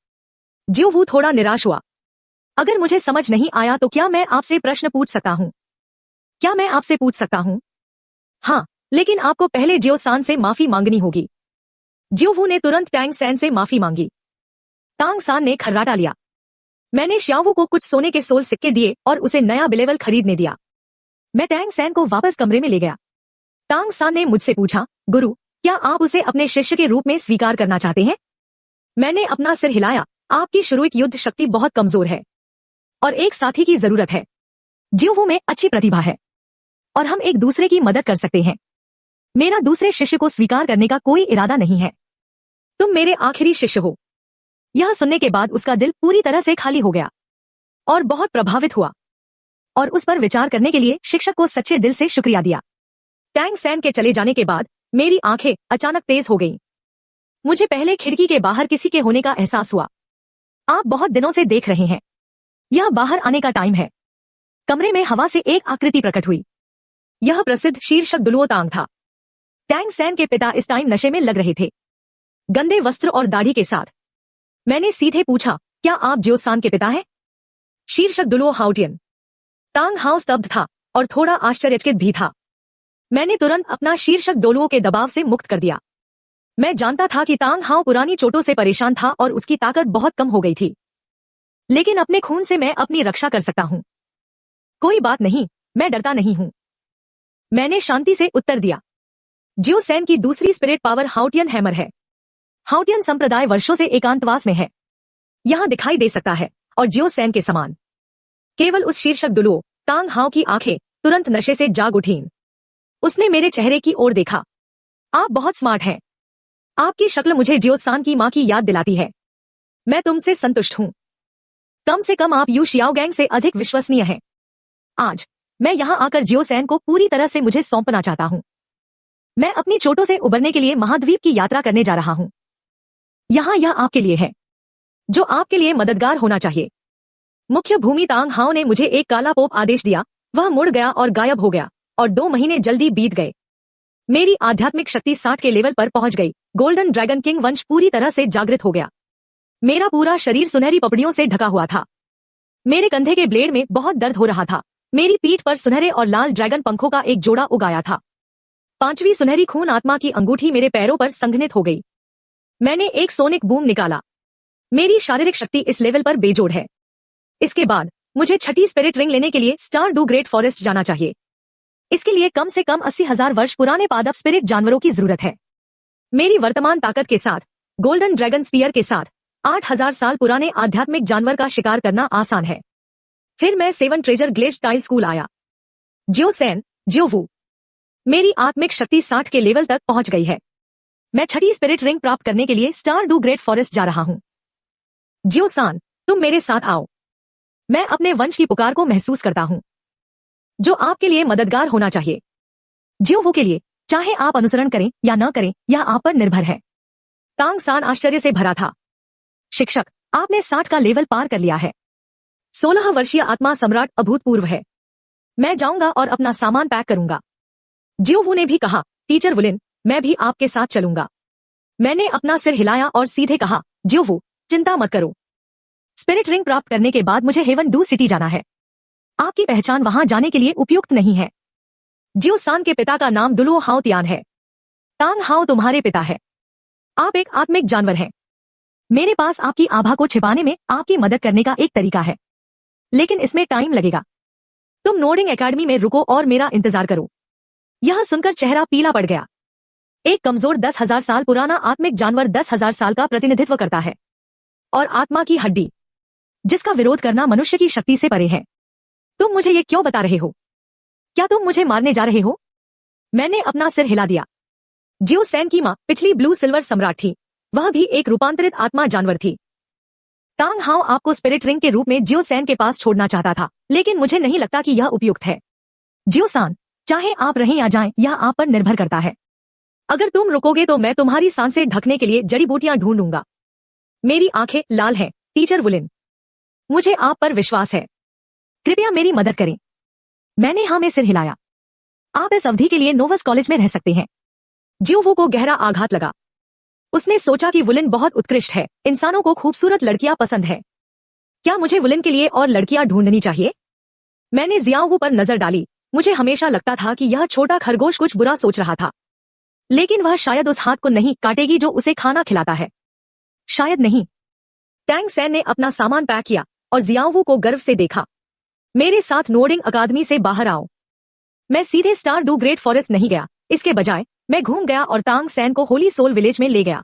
S1: ज्योवू थोड़ा निराश हुआ। अगर मुझे समझ नहीं आया तो क्या मैं आपसे प्रश्न पूछ सकता हूं? क्या मैं आपसे पूछ सकता हूं? हाँ, लेकिन आपको पहले ज्यो सान से माफी मांगनी होगी। ज्योवू ने तुरंत टैंग सैन से माफी मांगी। तांग सान ने खर्राटा लिया। मैंने श्यावू को कुछ सोने के सोल सिक्के दिए और उसे नया बिलेवल खरीदने दिया। मैं टैंग सैन को वापस कमरे में ले गया। तांग सान ने मुझसे पूछा, गुरु, क्या आप उसे अपने शिष्य के रूप में स्वीकार करना चाहते हैं? मैंने अपना सिर हिलाया। आपकी शुरुआत युद्ध शक्ति बहुत कमजोर है और एक साथी की जरूरत है। ज्योवू में अच्छी प्रतिभा है और हम एक दूसरे की मदद कर सकते हैं। मेरा दूसरे शिष्य को स्वीकार करने का कोई इरादा नहीं है। तुम मेरे आखिरी शिष्य हो। यह सुनने के बाद उसका दिल पूरी तरह से खाली हो गया और बहुत प्रभावित हुआ और उस पर विचार करने के लिए शिक्षक को सच्चे दिल से शुक्रिया दिया। टैंग सैन के चले जाने के बाद मेरी आंखें अचानक तेज हो गईं। मुझे पहले खिड़की के बाहर किसी के होने का एहसास हुआ। आप बहुत दिनों से देख रहे हैं। यह बाहर आने का टाइम है। कमरे में हवा से एक आकृति प्रकट हुई। यह प्रसिद्ध शीर्षक डुलुओ तांग था। टैंग सैन के पिता इस टाइम नशे में लग रहे थे, गंदे वस्त्र और दाढ़ी के साथ। मैंने सीधे पूछा, क्या आप ज्यो सान के पिता हैं? शीर्षक डुलुओ हाउटियन। तांग हाउ स्तब्ध था और थोड़ा आश्चर्यचकित भी था। मैंने तुरंत अपना शीर्षक डोलुओं के दबाव से मुक्त कर दिया। मैं जानता था कि तांग हाओ पुरानी चोटों से परेशान था और उसकी ताकत बहुत कम हो गई थी, लेकिन अपने खून से मैं अपनी रक्षा कर सकता हूं। कोई बात नहीं, मैं डरता नहीं हूं, मैंने शांति से उत्तर दिया। जियो सैन की दूसरी स्पिरिट पावर हाउटियन हैमर है। हाउटियन संप्रदाय वर्षों से एकांतवास में है, यहां दिखाई दे सकता है, और जियो सैन के समान। केवल उस शीर्षक डुलुओ, तांग हाओ की आंखें तुरंत नशे से जाग उठीं। उसने मेरे चेहरे की ओर देखा। आप बहुत स्मार्ट हैं। आपकी शक्ल मुझे जियो सान की मां की याद दिलाती है। मैं तुमसे संतुष्ट हूं। कम से कम आप यू शियाओगैंग से अधिक विश्वसनीय हैं। आज मैं यहां आकर जियो सैन को पूरी तरह से मुझे सौंपना चाहता हूं। मैं अपनी चोटों से उबरने के लिए महाद्वीप की यात्रा करने जा रहा हूं। यहां यह आपके लिए है, जो आपके लिए मददगार होना चाहिए। मुख्य भूमि तांग हाओ ने मुझे एक काला पोप आदेश दिया। वह मुड़ गया और गायब हो गया, और 2 महीने जल्दी बीत गए। मेरी आध्यात्मिक शक्ति 60 के लेवल पर पहुंच गई। गोल्डन ड्रैगन किंग वंश पूरी तरह से जागृत हो गया। मेरा पूरा शरीर सुनहरी पपड़ियों से ढका हुआ था। मेरे कंधे के ब्लेड में बहुत दर्द हो रहा था। मेरी पीठ पर सुनहरे और लाल ड्रैगन पंखों का एक जोड़ा उगाया था। 5वीं सुनहरी खून आत्मा की अंगूठी मेरे पैरों पर संघनित हो गई। मैंने एक सोनिक बूम निकाला। मेरी शारीरिक शक्ति इस लेवल पर बेजोड़ है। इसके बाद मुझे 6ठी स्पिरिट रिंग लेने के लिए स्टार डू ग्रेट फॉरेस्ट जाना चाहिए। इसके लिए कम से कम 80,000 वर्ष पुराने पादप स्पिरिट जानवरों की जरूरत है। मेरी वर्तमान ताकत के साथ, गोल्डन ड्रैगन स्पीयर के साथ 8,000 साल पुराने आध्यात्मिक जानवर का शिकार करना आसान है। फिर मैं 7 ट्रेजर ग्लेज टाइल स्कूल आया। जियो सैन, जियो वू। मेरी आत्मिक शक्ति 60 के लेवल तक पहुंच गई है। मैं 6ठी स्पिरिट रिंग प्राप्त करने के लिए स्टार डू ग्रेट फॉरेस्ट जा रहा हूं। जियो सान, तुम मेरे साथ आओ। मैं अपने वंश की पुकार को महसूस करता हूं, जो आपके लिए मददगार होना चाहिए। जियो वू के लिए, चाहे आप अनुसरण करें या न करें, यह आप पर निर्भर है। तांग सान आश्चर्य से भरा था। शिक्षक, आपने 60 का लेवल पार कर लिया है। 16 वर्षीय आत्मा सम्राट अभूतपूर्व है। मैं जाऊंगा और अपना सामान पैक करूंगा। जियो वू ने भी कहा, टीचर वुलिन, मैं भी आपके साथ चलूंगा। मैंने अपना सिर हिलाया और सीधे कहा, जियो वू, चिंता मत करो। स्पिरिट रिंग प्राप्त करने के बाद मुझे हेवन डू सिटी जाना है। आपकी पहचान वहां जाने के लिए उपयुक्त नहीं है। जियो सान के पिता का नाम डुलुओ हाओ तियान है। तांग हाओ तुम्हारे पिता है। आप एक आत्मिक जानवर हैं। मेरे पास आपकी आभा को छिपाने में आपकी मदद करने का एक तरीका है, लेकिन इसमें टाइम लगेगा। तुम नोर्डिंग एकेडमी में रुको और मेरा इंतजार करो। यह सुनकर चेहरा पीला पड़ गया। एक कमजोर 10,000 साल पुराना आत्मिक जानवर 10,000 साल का प्रतिनिधित्व करता है, और आत्मा की हड्डी, जिसका विरोध करना मनुष्य की शक्ति से परे है। तुम मुझे ये क्यों बता रहे हो? क्या तुम मुझे मारने जा रहे हो? मैंने अपना सिर हिला दिया। जियो सैन की मां पिछली ब्लू सिल्वर सम्राट थी। वह भी एक रूपांतरित आत्मा जानवर थी। तांग हाओ आपको स्पिरिट रिंग के रूप में जियो सैन के पास छोड़ना चाहता था, लेकिन मुझे नहीं लगता कि यह उपयुक्त है। जियो सान, चाहे आप रहें या जाएं, यह आप पर निर्भर करता है। अगर तुम रुकोगे तो मैं तुम्हारी सांसें ढकने के लिए जड़ी बूटियां ढूंढूंगा। मेरी आंखें लाल हैं, टीचर वुलिन। मुझे आप पर विश्वास है। कृपया मेरी मदद करें। मैंने हाँ में सिर हिलाया। आप इस अवधि के लिए नोवस कॉलेज में रह सकते हैं। जियो वू को गहरा आघात लगा। उसने सोचा कि वुलिन बहुत उत्कृष्ट है। इंसानों को खूबसूरत लड़कियां पसंद है। क्या मुझे वुलिन के लिए और लड़कियां ढूंढनी चाहिए? मैंने जियाओ वू पर नजर डाली। मुझे हमेशा लगता था कि यह छोटा खरगोश कुछ बुरा सोच रहा था, लेकिन वह शायद उस हाथ को नहीं काटेगी जो उसे खाना खिलाता है। शायद नहीं। टैंग सैन ने अपना सामान पैक किया और जियाओ वू को गर्व से देखा। मेरे साथ नोर्डिंग अकादमी से बाहर आओ। मैं सीधे स्टार डू ग्रेट फॉरेस्ट नहीं गया। इसके बजाय मैं घूम गया और तांग सैन को होली सोल विलेज में ले गया।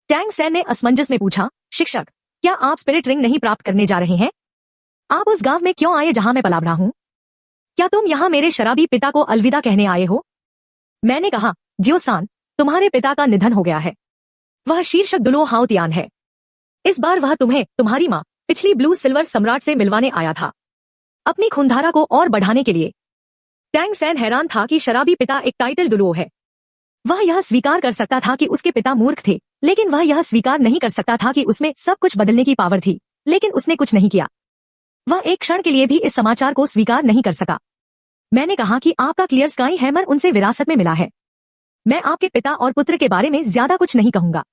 S1: टैंग सैन ने असमंजस में पूछा, शिक्षक, क्या आप स्पिरिट रिंग नहीं प्राप्त करने जा रहे हैं? आप उस गांव में क्यों आए जहां मैं पला बढ़ा हूं? क्या तुम यहां मेरे शराबी पिता को अलविदा कहने आए हो? मैंने कहा, जियो सान, तुम्हारे पिता का निधन हो गया है। वह शीर्षक डुलुओ हाओ तियान है। इस बार वह तुम्हें तुम्हारी मां पिछली ब्लू सिल्वर सम्राट से मिलवाने आया था, अपनी खूनधारा को और बढ़ाने के लिए। टैंग सैन हैरान था कि शराबी पिता एक टाइटल डुलुओ है। वह यह स्वीकार कर सकता था कि उसके पिता मूर्ख थे, लेकिन वह यह स्वीकार नहीं कर सकता था कि उसमें सब कुछ बदलने की पावर थी, लेकिन उसने कुछ नहीं किया। वह एक क्षण के लिए भी इस समाचार को स्वीकार नहीं कर सका। मैंने कहा कि आपका क्लियर स्काई हैमर उनसे विरासत में मिला है। मैं आपके पिता और पुत्र के बारे में ज्यादा कुछ नहीं कहूंगा।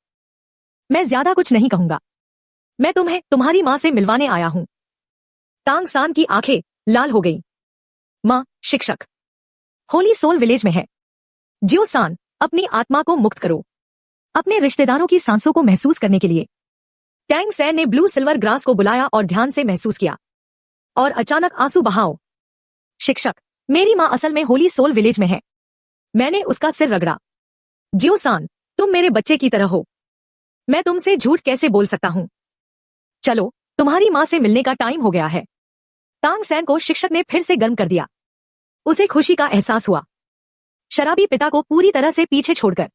S1: मैं तुम्हें तुम्हारी मां से मिलवाने आया हूं। तांग सान की आंखें लाल हो गई। मां, शिक्षक। होली सोल विलेज में है। जियो-सान, अपनी आत्मा को मुक्त करो, अपने रिश्तेदारों की सांसों को महसूस करने के लिए। टैंग सैन ने ब्लू सिल्वर ग्रास को बुलाया और ध्यान से महसूस किया। और अचानक आंसू बहाओ। शिक्षक, मेरी माँ असल में होली सोल विलेज में है। मैंने उसका सिर रगड़ा। जियो-सान, तुम मेरे बच्चे की तरह हो। मैं तुमसे झूठ कैसे बोल सकता हूँ? चलो, तुम्हारी माँ से मिलने का टाइम हो गया है। तांग सैन को शिक्षक ने फिर से गर्म कर दिया। उसे खुशी का एहसास हुआ, शराबी पिता को पूरी तरह से पीछे छोड़कर।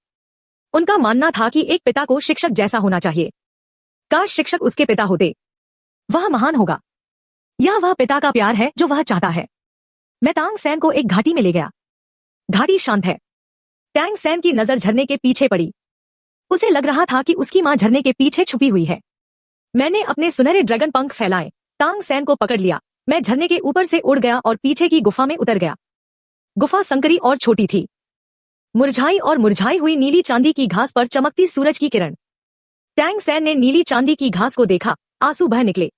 S1: उनका मानना था कि एक पिता को शिक्षक जैसा होना चाहिए। काश शिक्षक उसके पिता होते। वह महान होगा। यह वह पिता का प्यार है जो वह चाहता है। मैं तांग सैन को एक घाटी में ले गया। घाटी शांत है। टैंग सैन की नजर झरने के पीछे पड़ी। उसे लग रहा था कि उसकी मां झरने के पीछे छुपी हुई है। मैंने अपने सुनहरे ड्रैगन पंख फैलाए, तांग सैन को पकड़ लिया। मैं झरने के ऊपर से उड़ गया और पीछे की गुफा में उतर गया। गुफा संकरी और छोटी थी। मुरझाई और मुरझाई हुई नीली चांदी की घास पर चमकती सूरज की किरण। टैंग सैन ने नीली चांदी की घास को देखा, आंसू बह निकले।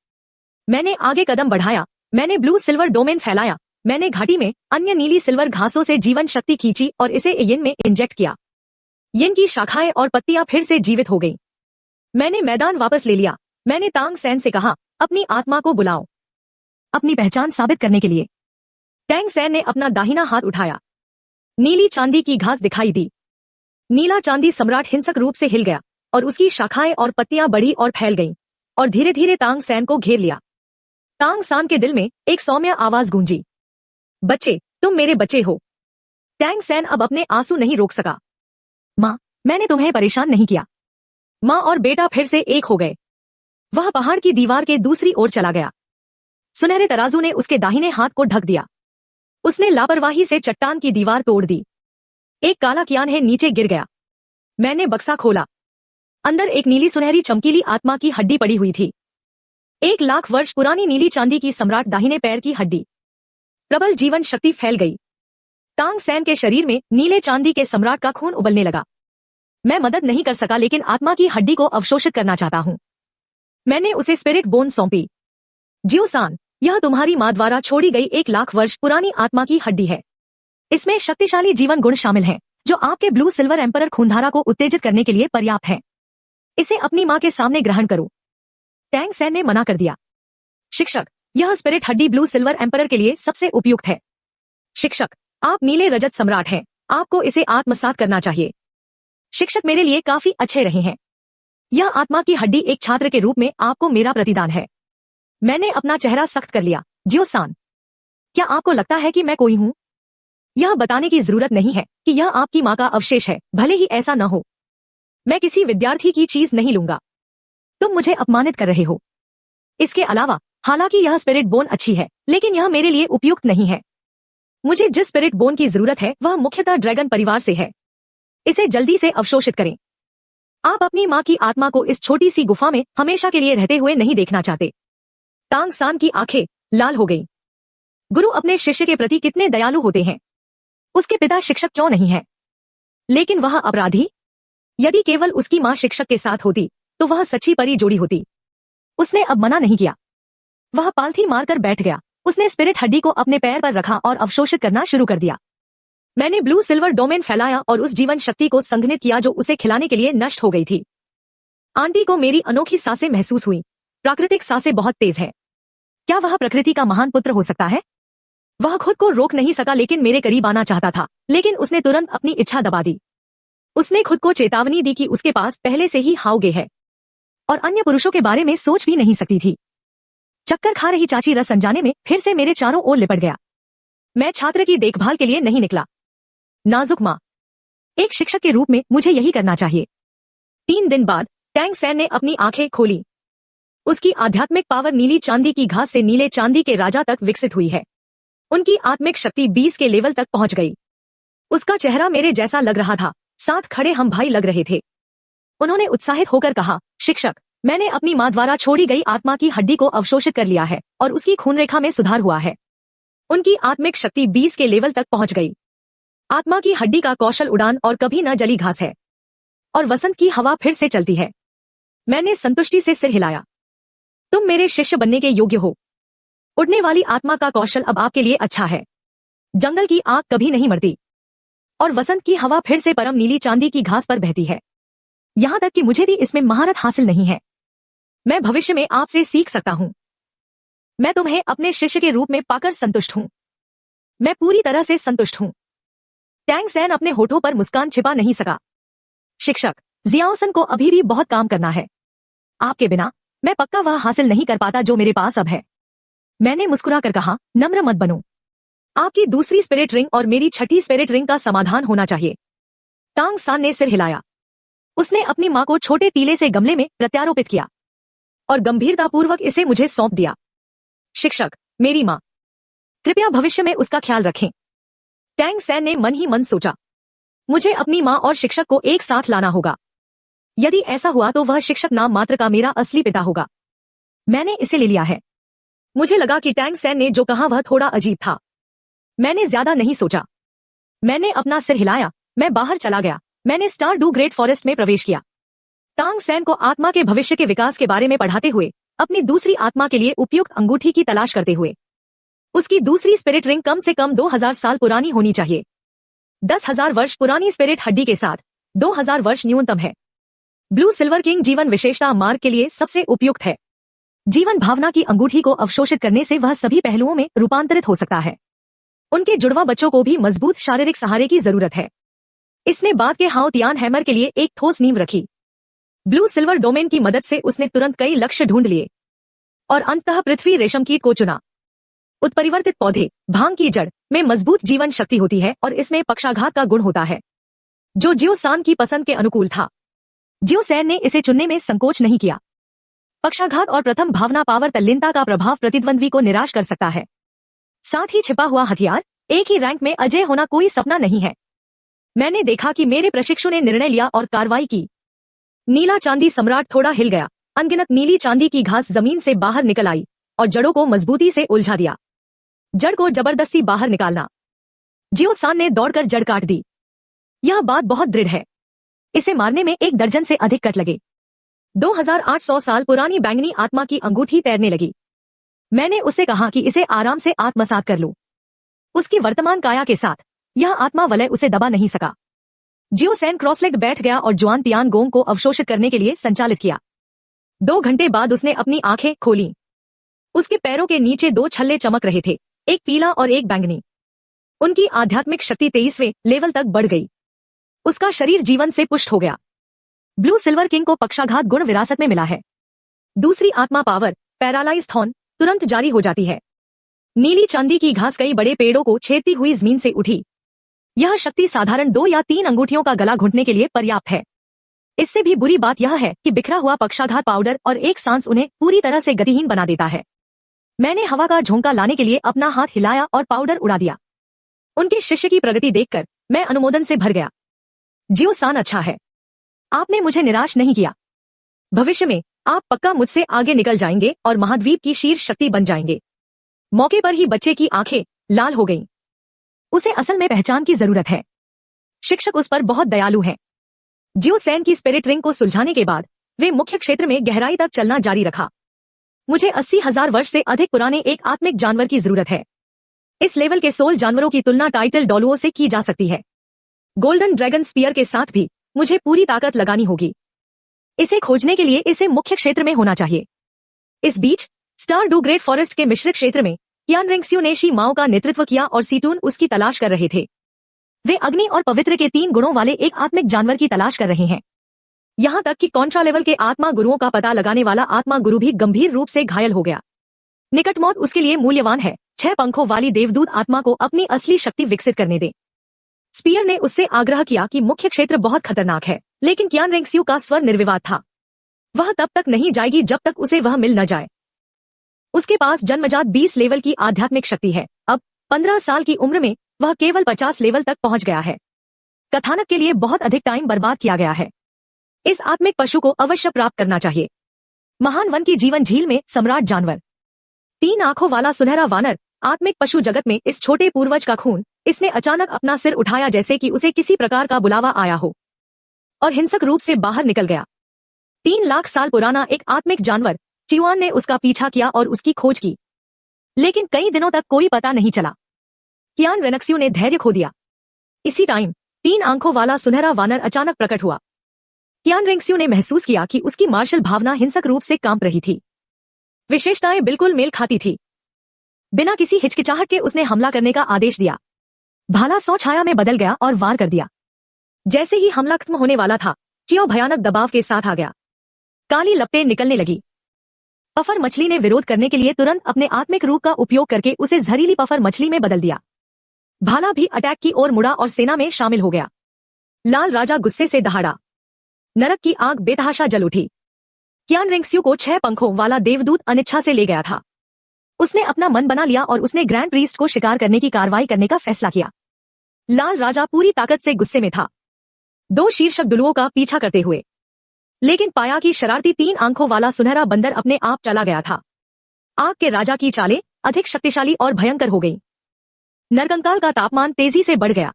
S1: मैंने आगे कदम बढ़ाया। मैंने ब्लू सिल्वर डोमेन फैलाया। मैंने घाटी में अन्य नीली सिल्वर घासों से जीवन शक्ति खींची और इसे यिन में इंजेक्ट किया। यिन की शाखाएं और पत्तियां फिर से जीवित हो गईं। मैंने मैदान वापस ले लिया। मैंने तांग सैन से कहा, अपनी आत्मा को बुलाओ, अपनी पहचान साबित करने के लिए। टैंग सैन ने अपना दाहिना हाथ उठाया। नीली चांदी की घास दिखाई दी। नीला चांदी सम्राट हिंसक रूप से हिल गया और उसकी शाखाएं और पत्तियां बढ़ी और फैल गईं और धीरे धीरे तांग सैन को घेर लिया। तांग सान के दिल में एक सौम्य आवाज गूंजी, बच्चे, तुम मेरे बच्चे हो। टैंग सैन अब अपने आंसू नहीं रोक सका। माँ, मैंने तुम्हें परेशान नहीं किया। माँ और बेटा फिर से एक हो गए। वह पहाड़ की दीवार के दूसरी ओर चला गया। सुनहरे तराजू ने उसके दाहिने हाथ को ढक दिया। उसने लापरवाही से चट्टान की दीवार तोड़ दी। एक काला कियान नीचे गिर गया। मैंने बक्सा खोला। अंदर एक नीली सुनहरी चमकीली आत्मा की हड्डी पड़ी हुई थी। 1,00,000 वर्ष पुरानी नीली चांदी की सम्राट दाहिने पैर की हड्डी। प्रबल जीवन शक्ति फैल गई। तांग सैन के शरीर में नीले चांदी के सम्राट का खून उबलने लगा। मैं मदद नहीं कर सका लेकिन आत्मा की हड्डी को अवशोषित करना चाहता हूँ। मैंने उसे स्पिरिट बोन सौंपी। जियो-सान, यह तुम्हारी माँ द्वारा छोड़ी गई 1,00,000 वर्ष पुरानी आत्मा की हड्डी है। इसमें शक्तिशाली जीवन गुण शामिल हैं, जो आपके ब्लू सिल्वर एम्परर खूनधारा को उत्तेजित करने के लिए पर्याप्त है। इसे अपनी माँ के सामने ग्रहण करो। टैंग सैन ने मना कर दिया। शिक्षक, यह स्पिरिट हड्डी ब्लू सिल्वर एम्परर के लिए सबसे उपयुक्त है। शिक्षक, आप नीले रजत सम्राट हैं, आपको इसे आत्मसात करना चाहिए। शिक्षक मेरे लिए काफी अच्छे रहे हैं। यह आत्मा की हड्डी एक छात्र के रूप में आपको मेरा प्रतिदान है। मैंने अपना चेहरा सख्त कर लिया। जियो-सान, क्या आपको लगता है कि मैं कोई हूँ? यह बताने की जरूरत नहीं है कि यह आपकी माँ का अवशेष है, भले ही ऐसा न हो। मैं किसी विद्यार्थी की चीज नहीं लूंगा। तुम मुझे अपमानित कर रहे हो। इसके अलावा, हालांकि यह स्पिरिट बोन अच्छी है, लेकिन यह मेरे लिए उपयुक्त नहीं है। मुझे जिस स्पिरिट बोन की जरूरत है वह मुख्यतः ड्रैगन परिवार से है। इसे जल्दी से अवशोषित करें। आप अपनी माँ की आत्मा को इस छोटी सी गुफा में हमेशा के लिए रहते हुए नहीं देखना चाहते। तांग सान की आंखें लाल हो गईं। गुरु अपने शिष्य के प्रति कितने दयालु होते हैं। उसके पिता शिक्षक क्यों नहीं है, लेकिन वह अपराधी? यदि केवल उसकी माँ शिक्षक के साथ होती तो वह सच्ची परी जोड़ी होती। उसने अब मना नहीं किया। वह पालथी मारकर बैठ गया। उसने स्पिरिट हड्डी को अपने पैर पर रखा और अवशोषित करना शुरू कर दिया। मैंने ब्लू सिल्वर डोमेन फैलाया और उस जीवन शक्ति को संघनित किया जो उसे खिलाने के लिए नष्ट हो गई थी। आंटी को मेरी अनोखी सांसें महसूस हुई। प्राकृतिक सांसें बहुत तेज है। क्या वह प्रकृति का महान पुत्र हो सकता है? वह खुद को रोक नहीं सका लेकिन मेरे करीब आना चाहता था, लेकिन उसने तुरंत अपनी इच्छा दबा दी। उसने खुद को चेतावनी दी कि उसके पास पहले से ही हाउगे है और अन्य पुरुषों के बारे में सोच भी नहीं सकती थी। चक्कर खा रही चाची रस अनजाने में फिर से मेरे चारों ओर लिपट गया। मैं छात्र की देखभाल के लिए नहीं निकला। नाजुक माँ, एक शिक्षक के रूप में मुझे यही करना चाहिए। 3 दिन बाद टैंग सैन ने अपनी आंखें खोली। उसकी आध्यात्मिक पावर नीली चांदी की घास से नीले चांदी के राजा तक विकसित हुई है। उनकी आत्मिक शक्ति 20 के लेवल तक पहुंच गई। उसका चेहरा मेरे जैसा लग रहा था। साथ खड़े हम भाई लग रहे थे। उन्होंने उत्साहित होकर कहा, शिक्षक, मैंने अपनी माँ द्वारा छोड़ी गई आत्मा की हड्डी को अवशोषित कर लिया है और उसकी खून रेखा में सुधार हुआ है। उनकी आत्मिक शक्ति 20 के लेवल तक पहुंच गई। आत्मा की हड्डी का कौशल उड़ान और कभी न जली घास है और वसंत की हवा फिर से चलती है। मैंने संतुष्टि से सिर हिलाया। तुम मेरे शिष्य बनने के योग्य हो। उड़ने वाली आत्मा का कौशल अब आपके लिए अच्छा है। जंगल की आग कभी नहीं मरती और वसंत की हवा फिर से परम नीली चांदी की घास पर बहती है। यहाँ तक कि मुझे भी इसमें महारत हासिल नहीं है। मैं भविष्य में आपसे सीख सकता हूँ। मैं तुम्हें अपने शिष्य के रूप में पाकर संतुष्ट हूँ। मैं पूरी तरह से संतुष्ट हूँ। टैंग सैन अपने होठों पर मुस्कान छिपा नहीं सका। शिक्षक, जियाओसन को अभी भी बहुत काम करना है। आपके बिना मैं पक्का वह हासिल नहीं कर पाता जो मेरे पास अब है। मैंने मुस्कुरा कर कहा, नम्र मत बनो। आपकी दूसरी स्पिरिट रिंग और मेरी छठी स्पिरिट रिंग का समाधान होना चाहिए। टांग सान ने सिर हिलाया। उसने अपनी मां को छोटे टीले से गमले में प्रत्यारोपित किया और गंभीरतापूर्वक इसे मुझे सौंप दिया। शिक्षक, मेरी मां, कृपया भविष्य में उसका ख्याल रखें। टैंग सैन ने मन ही मन सोचा, मुझे अपनी मां और शिक्षक को एक साथ लाना होगा। यदि ऐसा हुआ तो वह शिक्षक नाम मात्र का मेरा असली पिता होगा। मैंने इसे ले लिया है। मुझे लगा कि टैंग सैन ने जो कहा वह थोड़ा अजीब था। मैंने ज्यादा नहीं सोचा। मैंने अपना सिर हिलाया। मैं बाहर चला गया। मैंने स्टार डू ग्रेट फॉरेस्ट में प्रवेश किया। टांग सैन को आत्मा के भविष्य के विकास के बारे में पढ़ाते हुए, अपनी दूसरी आत्मा के लिए उपयुक्त अंगूठी की तलाश करते हुए। उसकी दूसरी स्पिरिट रिंग कम से कम 2000 साल पुरानी होनी चाहिए। 10,000 वर्ष पुरानी स्पिरिट हड्डी के साथ 2000 वर्ष न्यूनतम है। ब्लू सिल्वर किंग जीवन विशेषता मार्ग के लिए सबसे उपयुक्त है। जीवन भावना की अंगूठी को अवशोषित करने से वह सभी पहलुओं में रूपांतरित हो सकता है। उनके जुड़वा बच्चों को भी मजबूत शारीरिक सहारे की जरूरत है। इसने बाद के हाउ तियान हैमर के लिए एक ठोस नींव रखी। ब्लू सिल्वर डोमेन की मदद से उसने तुरंत कई लक्ष्य ढूंढ लिए और अंततः पृथ्वी रेशम कीट को चुना। उत्परिवर्तित पौधे, भांग की जड़ में मजबूत जीवन शक्ति होती है और इसमें पक्षाघात का गुण होता है, जो जियो सान की पसंद के अनुकूल था। जियो सैन ने इसे चुनने में संकोच नहीं किया। पक्षाघात और प्रथम भावना पावर तल्लीनता का प्रभाव प्रतिद्वंद्वी को निराश कर सकता है। साथ ही छिपा हुआ हथियार, एक ही रैंक में अजय होना कोई सपना नहीं है। मैंने देखा कि मेरे प्रशिक्षु ने निर्णय लिया और कार्रवाई की। नीला चांदी सम्राट थोड़ा हिल गया। अनगिनत नीली चांदी की घास जमीन से बाहर निकल आई और जड़ों को मजबूती से उलझा दिया। जड़ को जबरदस्ती बाहर निकालना। जियो सान ने दौड़कर जड़ काट दी। यह बात बहुत दृढ़ है। इसे मारने में 1 दर्जन से अधिक कट लगे। 2800 साल पुरानी बैंगनी आत्मा की अंगूठी तैरने लगी। मैंने उससे कहा कि इसे आराम से आत्मसात कर लो। उसकी वर्तमान काया के साथ यह आत्मा वलय उसे दबा नहीं सका। जियो सैन क्रॉसलेग बैठ गया और जुआन तियान गोंग को अवशोषित करने के लिए संचालित किया। 2 घंटे बाद उसने अपनी आंखें खोली। उसके पैरों के नीचे 2 छल्ले चमक रहे थे, एक पीला और एक बैंगनी। उनकी आध्यात्मिक शक्ति 23वें लेवल तक बढ़ गई। उसका शरीर जीवन से पुष्ट हो गया। ब्लू सिल्वर किंग को पक्षाघात गुण विरासत में मिला है। दूसरी आत्मा पावर, पैरालाइज थॉर्न, तुरंत जारी हो जाती है। नीली चांदी की घास कई बड़े पेड़ों को छेदती हुई जमीन से उठी। यह शक्ति साधारण 2 या 3 अंगूठियों का गला घुटने के लिए पर्याप्त है। इससे भी बुरी बात यह है कि बिखरा हुआ पक्षाघात पाउडर और एक सांस उन्हें पूरी तरह से गतिहीन बना देता है। मैंने हवा का झोंका लाने के लिए अपना हाथ हिलाया और पाउडर उड़ा दिया। उनके शिष्य की प्रगति देखकर मैं अनुमोदन से भर गया। जियो सान अच्छा है। आपने मुझे निराश नहीं किया। भविष्य में आप पक्का मुझसे आगे निकल जाएंगे और महाद्वीप की शीर्ष शक्ति बन जाएंगे। मौके पर ही बच्चे की आंखें लाल हो गईं। उसे असल में पहचान की जरूरत है। शिक्षक उस पर बहुत दयालु हैं। जियो सैन की स्पिरिट रिंग को सुलझाने के बाद वे मुख्य क्षेत्र में गहराई तक चलना जारी रखा। मुझे 80,000 वर्ष से अधिक पुराने एक आत्मिक जानवर की जरूरत है। इस लेवल के सोल जानवरों की तुलना टाइटल डॉलुओं से की जा सकती है। गोल्डन ड्रैगन स्पीयर के साथ भी मुझे पूरी ताकत लगानी होगी। इसे खोजने के लिए इसे मुख्य क्षेत्र में होना चाहिए। इस बीच स्टार डू ग्रेट फॉरेस्ट के मिश्रित क्षेत्र में कियान रेंगस्यू ने शी माओ का नेतृत्व किया और सीटून उसकी तलाश कर रहे थे। वे अग्नि और पवित्र के 3 गुणों वाले एक आत्मिक जानवर की तलाश कर रहे हैं। यहाँ तक कि कॉन्ट्रा लेवल के आत्मा गुरुओं का पता लगाने वाला आत्मा गुरु भी गंभीर रूप से घायल हो गया। निकट मौत उसके लिए मूल्यवान है। 6 पंखों वाली देवदूत आत्मा को अपनी असली शक्ति विकसित करने दे। स्पीयर ने उससे आग्रह किया कि मुख्य क्षेत्र बहुत खतरनाक है, लेकिन कियान रेंगस्यू का स्वर निर्विवाद था। वह तब तक नहीं जाएगी जब तक उसे वह मिल न जाए। उसके पास जन्मजात 20 लेवल की आध्यात्मिक शक्ति है। अब 15 साल की उम्र में वह केवल 50 लेवल तक पहुंच गया है। कथानक के लिए बहुत अधिक टाइम बर्बाद किया गया है। इस आत्मिक पशु को अवश्य प्राप्त करना चाहिए। महान वन की जीवन झील में सम्राट जानवर, 3 आंखों वाला सुनहरा वानर, आत्मिक पशु जगत में इस छोटे पूर्वज का खून। इसने अचानक अपना सिर उठाया जैसे कि उसे किसी प्रकार का बुलावा आया हो और हिंसक रूप से बाहर निकल गया। 3 लाख साल पुराना एक आत्मिक जानवर चियुआन ने उसका पीछा किया और उसकी खोज की, लेकिन कई दिनों तक कोई पता नहीं चला। कियान रेनक्स्यू ने धैर्य खो दिया। इसी टाइम 3 आंखों वाला सुनहरा वानर अचानक प्रकट हुआ। कियान रेनक्स्यू ने महसूस किया कि उसकी मार्शल भावना हिंसक रूप से कांप रही थी। विशेषताएं बिल्कुल मेल खाती थी। बिना किसी हिचकिचाहट के उसने हमला करने का आदेश दिया। भाला 100 छाया में बदल गया और वार कर दिया। जैसे ही हमला खत्म होने वाला था, चियो भयानक दबाव के साथ आ गया। काली लपटें निकलने लगी। पफर मछली ने विरोध करने के लिए तुरंत अपने आत्मिक रूप का उपयोग करके उसे जहरीली पफर मछली में बदल दिया। भाला भी अटैक की ओर मुड़ा और सेना में शामिल हो गया। लाल राजा गुस्से से दहाड़ा। नरक की आग बेतहाशा जल उठी। कियान रेनक्स्यू को 6 पंखों वाला देवदूत अनिच्छा से ले गया था। उसने अपना मन बना लिया और उसने ग्रैंड प्रीस्ट को शिकार करने की कार्रवाई करने का फैसला किया। लाल राजा पूरी ताकत से गुस्से में था, 2 शीर्षक डुलुओं का पीछा करते हुए, लेकिन पाया कि शरारती 3 आंखों वाला सुनहरा बंदर अपने आप चला गया था। आग के राजा की चालें अधिक शक्तिशाली और भयंकर हो गईं। नरकंकाल का तापमान तेजी से बढ़ गया।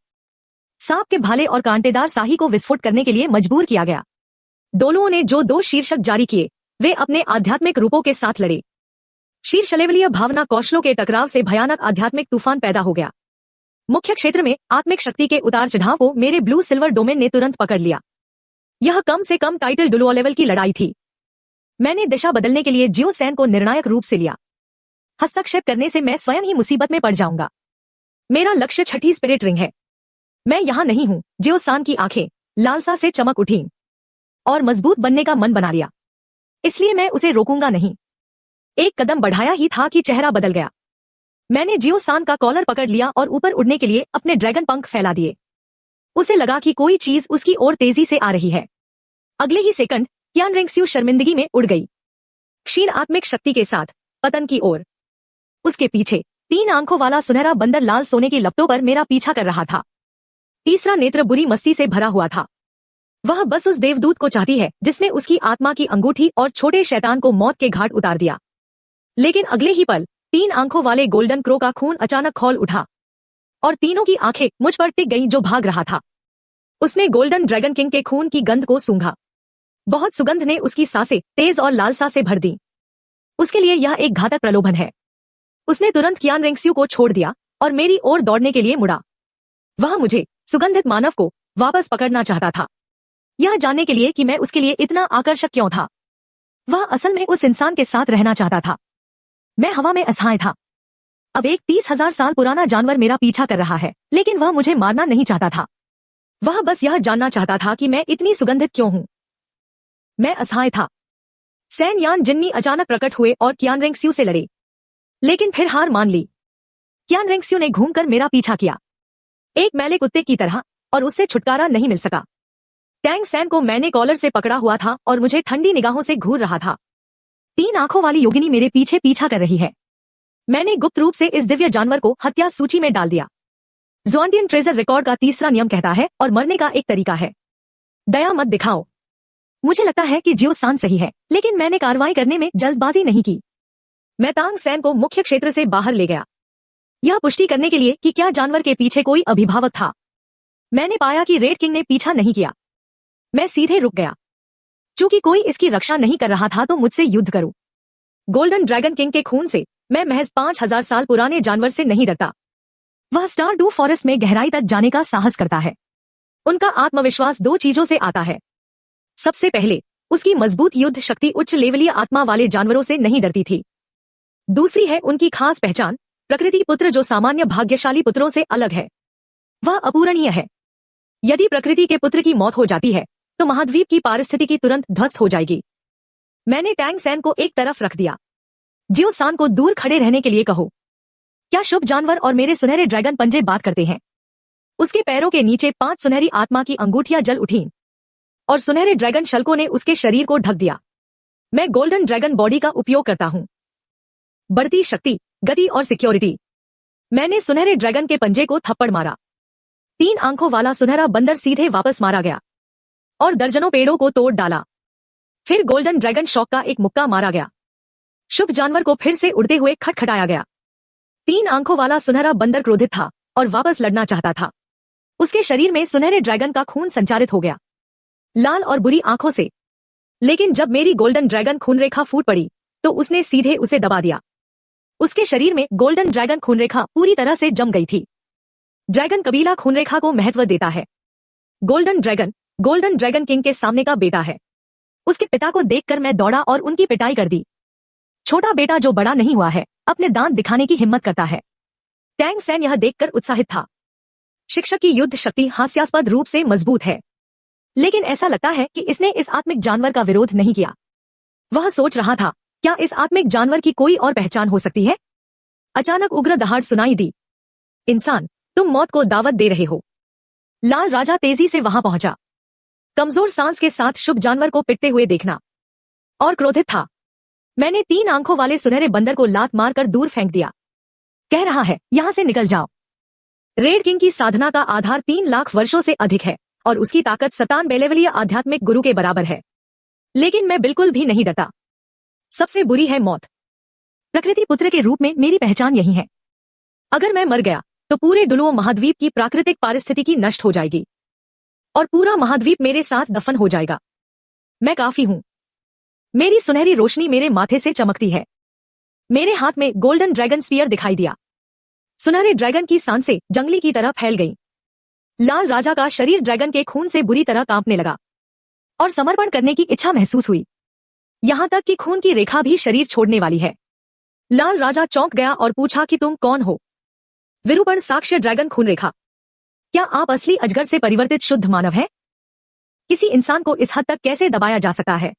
S1: सांप के भाले और कांटेदार साही को विस्फोट करने के लिए मजबूर किया गया। डोलुओं ने जो 2 शीर्षक जारी किए, वे अपने आध्यात्मिक रूपों के साथ लड़े। शीर्षलेवलीय भावना कौशलों के टकराव से भयानक आध्यात्मिक तूफान पैदा हो गया। मुख्य क्षेत्र में आत्मिक शक्ति के उतार चढ़ाव को मेरे ब्लू सिल्वर डोमेन ने तुरंत पकड़ लिया। यह कम से कम टाइटल डुलुओ लेवल की लड़ाई थी। मैंने दिशा बदलने के लिए जियो सैन को निर्णायक रूप से लिया। हस्तक्षेप करने से मैं स्वयं ही मुसीबत में पड़ जाऊंगा। मेरा लक्ष्य 6ठी स्पिरिट रिंग है। मैं यहां नहीं हूं। जियो सान की आंखें लालसा से चमक उठीं और मजबूत बनने का मन बना लिया। इसलिए मैं उसे रोकूंगा नहीं। एक कदम बढ़ाया ही था कि चेहरा बदल गया। मैंने जियो सान का कॉलर पकड़ लिया और ऊपर उड़ने के लिए अपने ड्रैगन पंख फैला दिए। उसे लगा कि कोई चीज उसकी ओर तेजी से आ रही है। अगले ही सेकंड कियान रेनक्स्यू शर्मिंदगी में उड़ गई, क्षीण आत्मिक शक्ति के साथ पतन की ओर। उसके पीछे 3 आंखों वाला सुनहरा बंदर लाल सोने की लपटों पर मेरा पीछा कर रहा था। तीसरा नेत्र बुरी मस्ती से भरा हुआ था। वह बस उस देवदूत को चाहती है जिसने उसकी आत्मा की अंगूठी और छोटे शैतान को मौत के घाट उतार दिया। लेकिन अगले ही पल 3 आंखों वाले गोल्डन क्रो का खून अचानक खौल उठा और तीनों की आंखें मुझ पर टिक गईं जो भाग रहा था। उसने गोल्डन ड्रैगन किंग के खून की गंध को सूंघा। बहुत सुगंध ने उसकी सांसें तेज और लालसा से भर दी। उसके लिए यह एक घातक प्रलोभन है। उसने तुरंत कियान रेनक्स्यू को छोड़ दिया और मेरी ओर दौड़ने के लिए मुड़ा। वह मुझे, सुगंधित मानव को, वापस पकड़ना चाहता था, यह जानने के लिए कि मैं उसके लिए इतना आकर्षक क्यों था। वह असल में उस इंसान के साथ रहना चाहता था। मैं हवा में असहाय था। अब एक 30,000 साल पुराना जानवर मेरा पीछा कर रहा है, लेकिन वह मुझे मारना नहीं चाहता था। वह बस यह जानना चाहता था कि मैं इतनी सुगंधित क्यों हूं। मैं असहाय था। सैन यान जिन्नी अचानक प्रकट हुए और कियान रेनक्स्यू से लड़े, लेकिन फिर हार मान ली। कियान रेनक्स्यू ने घूमकर मेरा पीछा किया, एक मैले कुत्ते की तरह, और उससे छुटकारा नहीं मिल सका। टैंग सैन को मैंने कॉलर से पकड़ा हुआ था और मुझे ठंडी निगाहों से घूर रहा था। 3 आंखों वाली योगिनी मेरे पीछे पीछा कर रही है। मैंने गुप्त रूप से इस दिव्य जानवर को हत्या सूची में डाल दिया। ज़ोंडियन ट्रेजर रिकॉर्ड का तीसरा नियम कहता है, और मरने का एक तरीका है, दया मत दिखाओ। मुझे लगता है कि जियो सान सही है, लेकिन मैंने कार्रवाई करने में जल्दबाजी नहीं की। मैं तांग सैन को मुख्य क्षेत्र से बाहर ले गया, यह पुष्टि करने के लिए कि क्या जानवर के पीछे कोई अभिभावक था। मैंने पाया कि रेड किंग ने पीछा नहीं किया। मैं सीधे रुक गया। चूंकि कोई इसकी रक्षा नहीं कर रहा था तो मुझसे युद्ध करूं। गोल्डन ड्रैगन किंग के खून से मैं महज 5,000 साल पुराने जानवर से नहीं डरता। वह स्टार डू फॉरेस्ट में गहराई तक जाने का साहस करता है। उनका आत्मविश्वास 2 चीजों से आता है। सबसे पहले, उसकी मजबूत युद्ध शक्ति उच्च लेवलीय आत्मा वाले जानवरों से नहीं डरती थी। दूसरी है उनकी खास पहचान, प्रकृति पुत्र, जो सामान्य भाग्यशाली पुत्रों से अलग है। वह अपूरणीय है। यदि प्रकृति के पुत्र की मौत हो जाती है तो महाद्वीप की पारिस्थितिकी तुरंत ध्वस्त हो जाएगी। मैंने टैंग सैन को एक तरफ रख दिया। जियो सान को दूर खड़े रहने के लिए कहो। क्या शुभ जानवर और मेरे सुनहरे ड्रैगन पंजे बात करते हैं। उसके पैरों के नीचे 5 सुनहरी आत्मा की अंगूठियां जल उठीं और सुनहरे ड्रैगन शल्कों ने उसके शरीर को ढक दिया। मैं गोल्डन ड्रैगन बॉडी का उपयोग करता हूं। बढ़ती शक्ति, गति और सिक्योरिटी। मैंने सुनहरे ड्रैगन के पंजे को थप्पड़ मारा। 3 आंखों वाला सुनहरा बंदर सीधे वापस मारा गया और दर्जनों पेड़ों को तोड़ डाला। फिर गोल्डन ड्रैगन शॉक का एक मुक्का मारा गया। शुभ जानवर को फिर से उड़ते हुए खटखटाया गया। 3 आंखों वाला सुनहरा बंदर क्रोधित था और वापस लड़ना चाहता था। उसके शरीर में सुनहरे ड्रैगन का खून संचारित हो गया, लाल और बुरी आंखों से। लेकिन जब मेरी गोल्डन ड्रैगन खूनरेखा फूट पड़ी तो उसने सीधे उसे दबा दिया। उसके शरीर में गोल्डन ड्रैगन खूनरेखा पूरी तरह से जम गई थी। ड्रैगन कबीला खूनरेखा को महत्व देता है। गोल्डन ड्रैगन किंग के सामने का बेटा है। उसके पिता को देखकर मैं दौड़ा और उनकी पिटाई कर दी। छोटा बेटा जो बड़ा नहीं हुआ है अपने दांत दिखाने की हिम्मत करता है। टैंग सैन यह देखकर उत्साहित था। शिक्षक की युद्ध शक्ति हास्यास्पद रूप से मजबूत है, लेकिन ऐसा लगता है कि इसने इस आत्मिक जानवर का विरोध नहीं किया। वह सोच रहा था, क्या इस आत्मिक जानवर की कोई और पहचान हो सकती है? अचानक उग्र दहाड़ सुनाई दी। इंसान, तुम मौत को दावत दे रहे हो। लाल राजा तेजी से वहां पहुंचा। कमजोर सांस के साथ शुभ जानवर को पिटते हुए देखना और क्रोधित था। मैंने 3 आंखों वाले सुनहरे बंदर को लात मारकर दूर फेंक दिया। कह रहा है, यहां से निकल जाओ। रेड किंग की साधना का आधार 3 लाख वर्षों से अधिक है और उसकी ताकत 97 लेवलीय आध्यात्मिक गुरु के बराबर है। लेकिन मैं बिल्कुल भी नहीं डरता। सबसे बुरी है मौत। प्रकृति पुत्र के रूप में मेरी पहचान यही है। अगर मैं मर गया तो पूरे डुलुओ महाद्वीप की प्राकृतिक पारिस्थितिकी नष्ट हो जाएगी और पूरा महाद्वीप मेरे साथ दफन हो जाएगा। मैं काफी हूं। मेरी सुनहरी रोशनी मेरे माथे से चमकती है। मेरे हाथ में गोल्डन ड्रैगन स्फीयर दिखाई दिया। सुनहरे ड्रैगन की सांसें जंगली की तरह फैल गईं। लाल राजा का शरीर ड्रैगन के खून से बुरी तरह कांपने लगा और समर्पण करने की इच्छा महसूस हुई। यहां तक कि खून की रेखा भी शरीर छोड़ने वाली है। लाल राजा चौंक गया और पूछा कि तुम कौन हो? विरूपण साक्ष्य ड्रैगन खून रेखा। क्या आप असली अजगर से परिवर्तित शुद्ध मानव हैं? किसी इंसान को इस हद तक कैसे दबाया जा सकता है?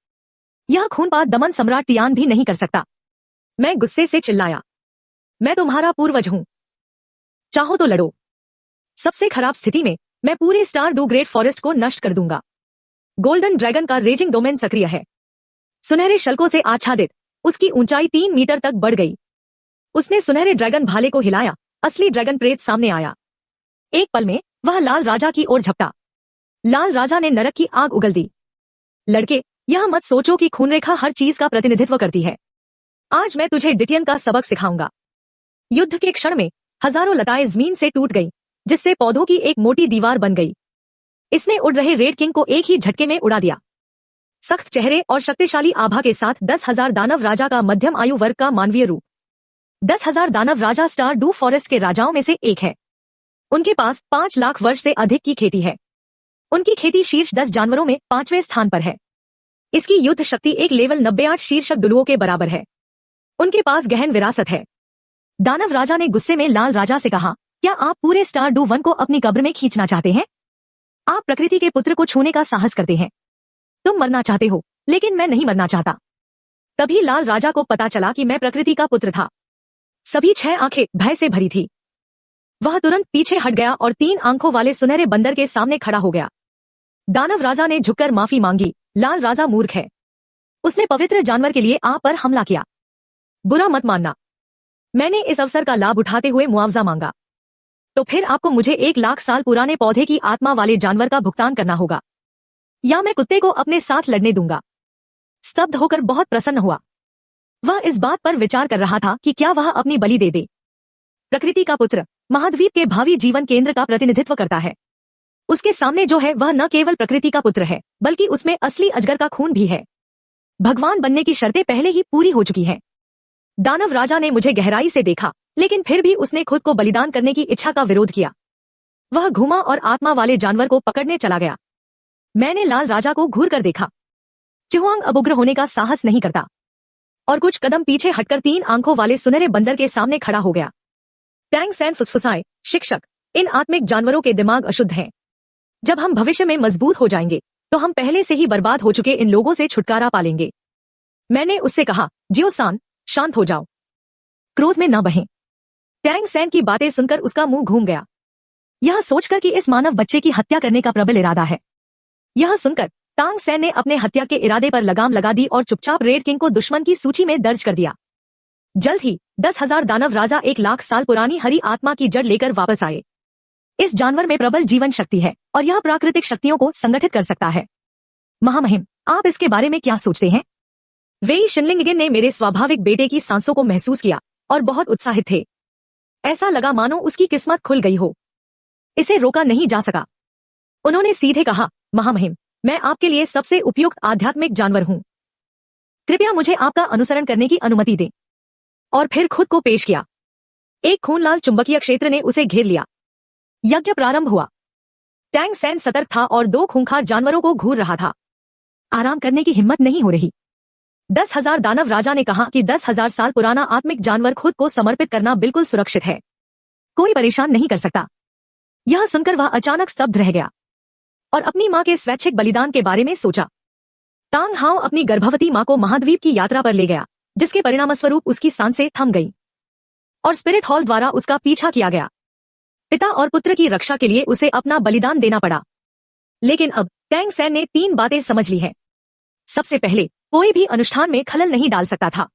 S1: यह खूनपात दमन सम्राट तियान भी नहीं कर सकता। मैं गुस्से से चिल्लाया, मैं तुम्हारा पूर्वज हूं। चाहो तो लड़ो। सबसे खराब स्थिति में मैं पूरे स्टार डू ग्रेट फॉरेस्ट को नष्ट कर दूंगा। गोल्डन ड्रैगन का रेजिंग डोमेन सक्रिय है। सुनहरे शल्कों से आच्छादित उसकी ऊंचाई 3 मीटर तक बढ़ गई। उसने सुनहरे ड्रैगन भाले को हिलाया। असली ड्रैगन प्रेत सामने आया। एक पल में वह लाल राजा की ओर झपटा। लाल राजा ने नरक की आग उगल दी। लड़के, यह मत सोचो कि खूनरेखा हर चीज का प्रतिनिधित्व करती है। आज मैं तुझे डिटियन का सबक सिखाऊंगा। युद्ध के क्षण में हजारों लताएं जमीन से टूट गईं, जिससे पौधों की एक मोटी दीवार बन गई। इसने उड़ रहे रेड किंग को एक ही झटके में उड़ा दिया। सख्त चेहरे और शक्तिशाली आभा के साथ 10,000 दानव राजा का मध्यम आयु वर्ग का मानवीय रूप। 10,000 दानव राजा स्टार डू फॉरेस्ट के राजाओं में से एक है। उनके पास 5 लाख वर्ष से अधिक की खेती है। उनकी खेती शीर्ष 10 जानवरों में 5वें स्थान पर है। इसकी युद्ध शक्ति एक लेवल 98 शीर्षक डुलुओं के बराबर है। उनके पास गहन विरासत है। दानव राजा ने गुस्से में लाल राजा से कहा, क्या आप पूरे स्टार डू वन को अपनी कब्र में खींचना चाहते हैं? आप प्रकृति के पुत्र को छूने का साहस करते हैं। तुम मरना चाहते हो, लेकिन मैं नहीं मरना चाहता। तभी लाल राजा को पता चला कि मैं प्रकृति का पुत्र था। सभी 6 आंखें भय से भरी थी। वह तुरंत पीछे हट गया और 3 आंखों वाले सुनहरे बंदर के सामने खड़ा हो गया। दानव राजा ने झुककर माफी मांगी। लाल राजा मूर्ख है। उसने पवित्र जानवर के लिए आप पर हमला किया। बुरा मत मानना। मैंने इस अवसर का लाभ उठाते हुए मुआवजा मांगा। तो फिर आपको मुझे 1 लाख साल पुराने पौधे की आत्मा वाले जानवर का भुगतान करना होगा, या मैं कुत्ते को अपने साथ लड़ने दूंगा। स्तब्ध होकर बहुत प्रसन्न हुआ। वह इस बात पर विचार कर रहा था कि क्या वह अपनी बलि दे दे। प्रकृति का पुत्र महाद्वीप के भावी जीवन केंद्र का प्रतिनिधित्व करता है। उसके सामने जो है वह न केवल प्रकृति का पुत्र है, बल्कि उसमें असली अजगर का खून भी है। भगवान बनने की शर्तें पहले ही पूरी हो चुकी हैं। दानव राजा ने मुझे गहराई से देखा, लेकिन फिर भी उसने खुद को बलिदान करने की इच्छा का विरोध किया। वह घूमा और आत्मा वाले जानवर को पकड़ने चला गया। मैंने लाल राजा को घूर कर देखा। चुहुआंग अब उग्र होने का साहस नहीं करता और कुछ कदम पीछे हटकर 3 आंखों वाले सुनहरे बंदर के सामने खड़ा हो गया। टैंग सैन फुसफुसाए, शिक्षक, इन आत्मिक जानवरों के दिमाग अशुद्ध हैं। जब हम भविष्य में मजबूत हो जाएंगे तो हम पहले से ही बर्बाद हो चुके इन लोगों से छुटकारा पालेंगे। मैंने उससे कहा, जियो सान, शांत हो जाओ, क्रोध में न बहें। टैंग सैन की बातें सुनकर उसका मुंह घूम गया, यह सोचकर कि इस मानव बच्चे की हत्या करने का प्रबल इरादा है। यह सुनकर टांग सैन ने अपने हत्या के इरादे पर लगाम लगा दी और चुपचाप रेड किंग को दुश्मन की सूची में दर्ज कर दिया। जल्द ही 10,000 दानव राजा 1 लाख साल पुरानी हरी आत्मा की जड़ लेकर वापस आए। इस जानवर में प्रबल जीवन शक्ति है और यह प्राकृतिक शक्तियों को संगठित कर सकता है। महामहिम, आप इसके बारे में क्या सोचते हैं? वेई शिनलिंगगेन ने मेरे स्वाभाविक बेटे की सांसों को महसूस किया और बहुत उत्साहित थे। ऐसा लगा मानो उसकी किस्मत खुल गई हो। इसे रोका नहीं जा सका। उन्होंने सीधे कहा, महामहिम, मैं आपके लिए सबसे उपयुक्त आध्यात्मिक जानवर हूं। कृपया मुझे आपका अनुसरण करने की अनुमति दें। और फिर खुद को पेश किया। एक खूनलाल चुंबकीय क्षेत्र ने उसे घेर लिया। यज्ञ प्रारंभ हुआ। टैंग सैन सतर्क था और 2 खूंखार जानवरों को घूर रहा था। आराम करने की हिम्मत नहीं हो रही। 10,000 दानव राजा ने कहा कि 10,000 साल पुराना आत्मिक जानवर खुद को समर्पित करना बिल्कुल सुरक्षित है। कोई परेशान नहीं कर सकता। यह सुनकर वह अचानक स्तब्ध रह गया और अपनी मां के स्वैच्छिक बलिदान के बारे में सोचा। तांग हाओ अपनी गर्भवती मां को महाद्वीप की यात्रा पर ले गया, जिसके परिणामस्वरूप उसकी सांसें थम गईं और स्पिरिट हॉल द्वारा उसका पीछा किया गया। पिता और पुत्र की रक्षा के लिए उसे अपना बलिदान देना पड़ा। लेकिन अब टैंग सैन ने 3 बातें समझ ली हैं। सबसे पहले, कोई भी अनुष्ठान में खलल नहीं डाल सकता था।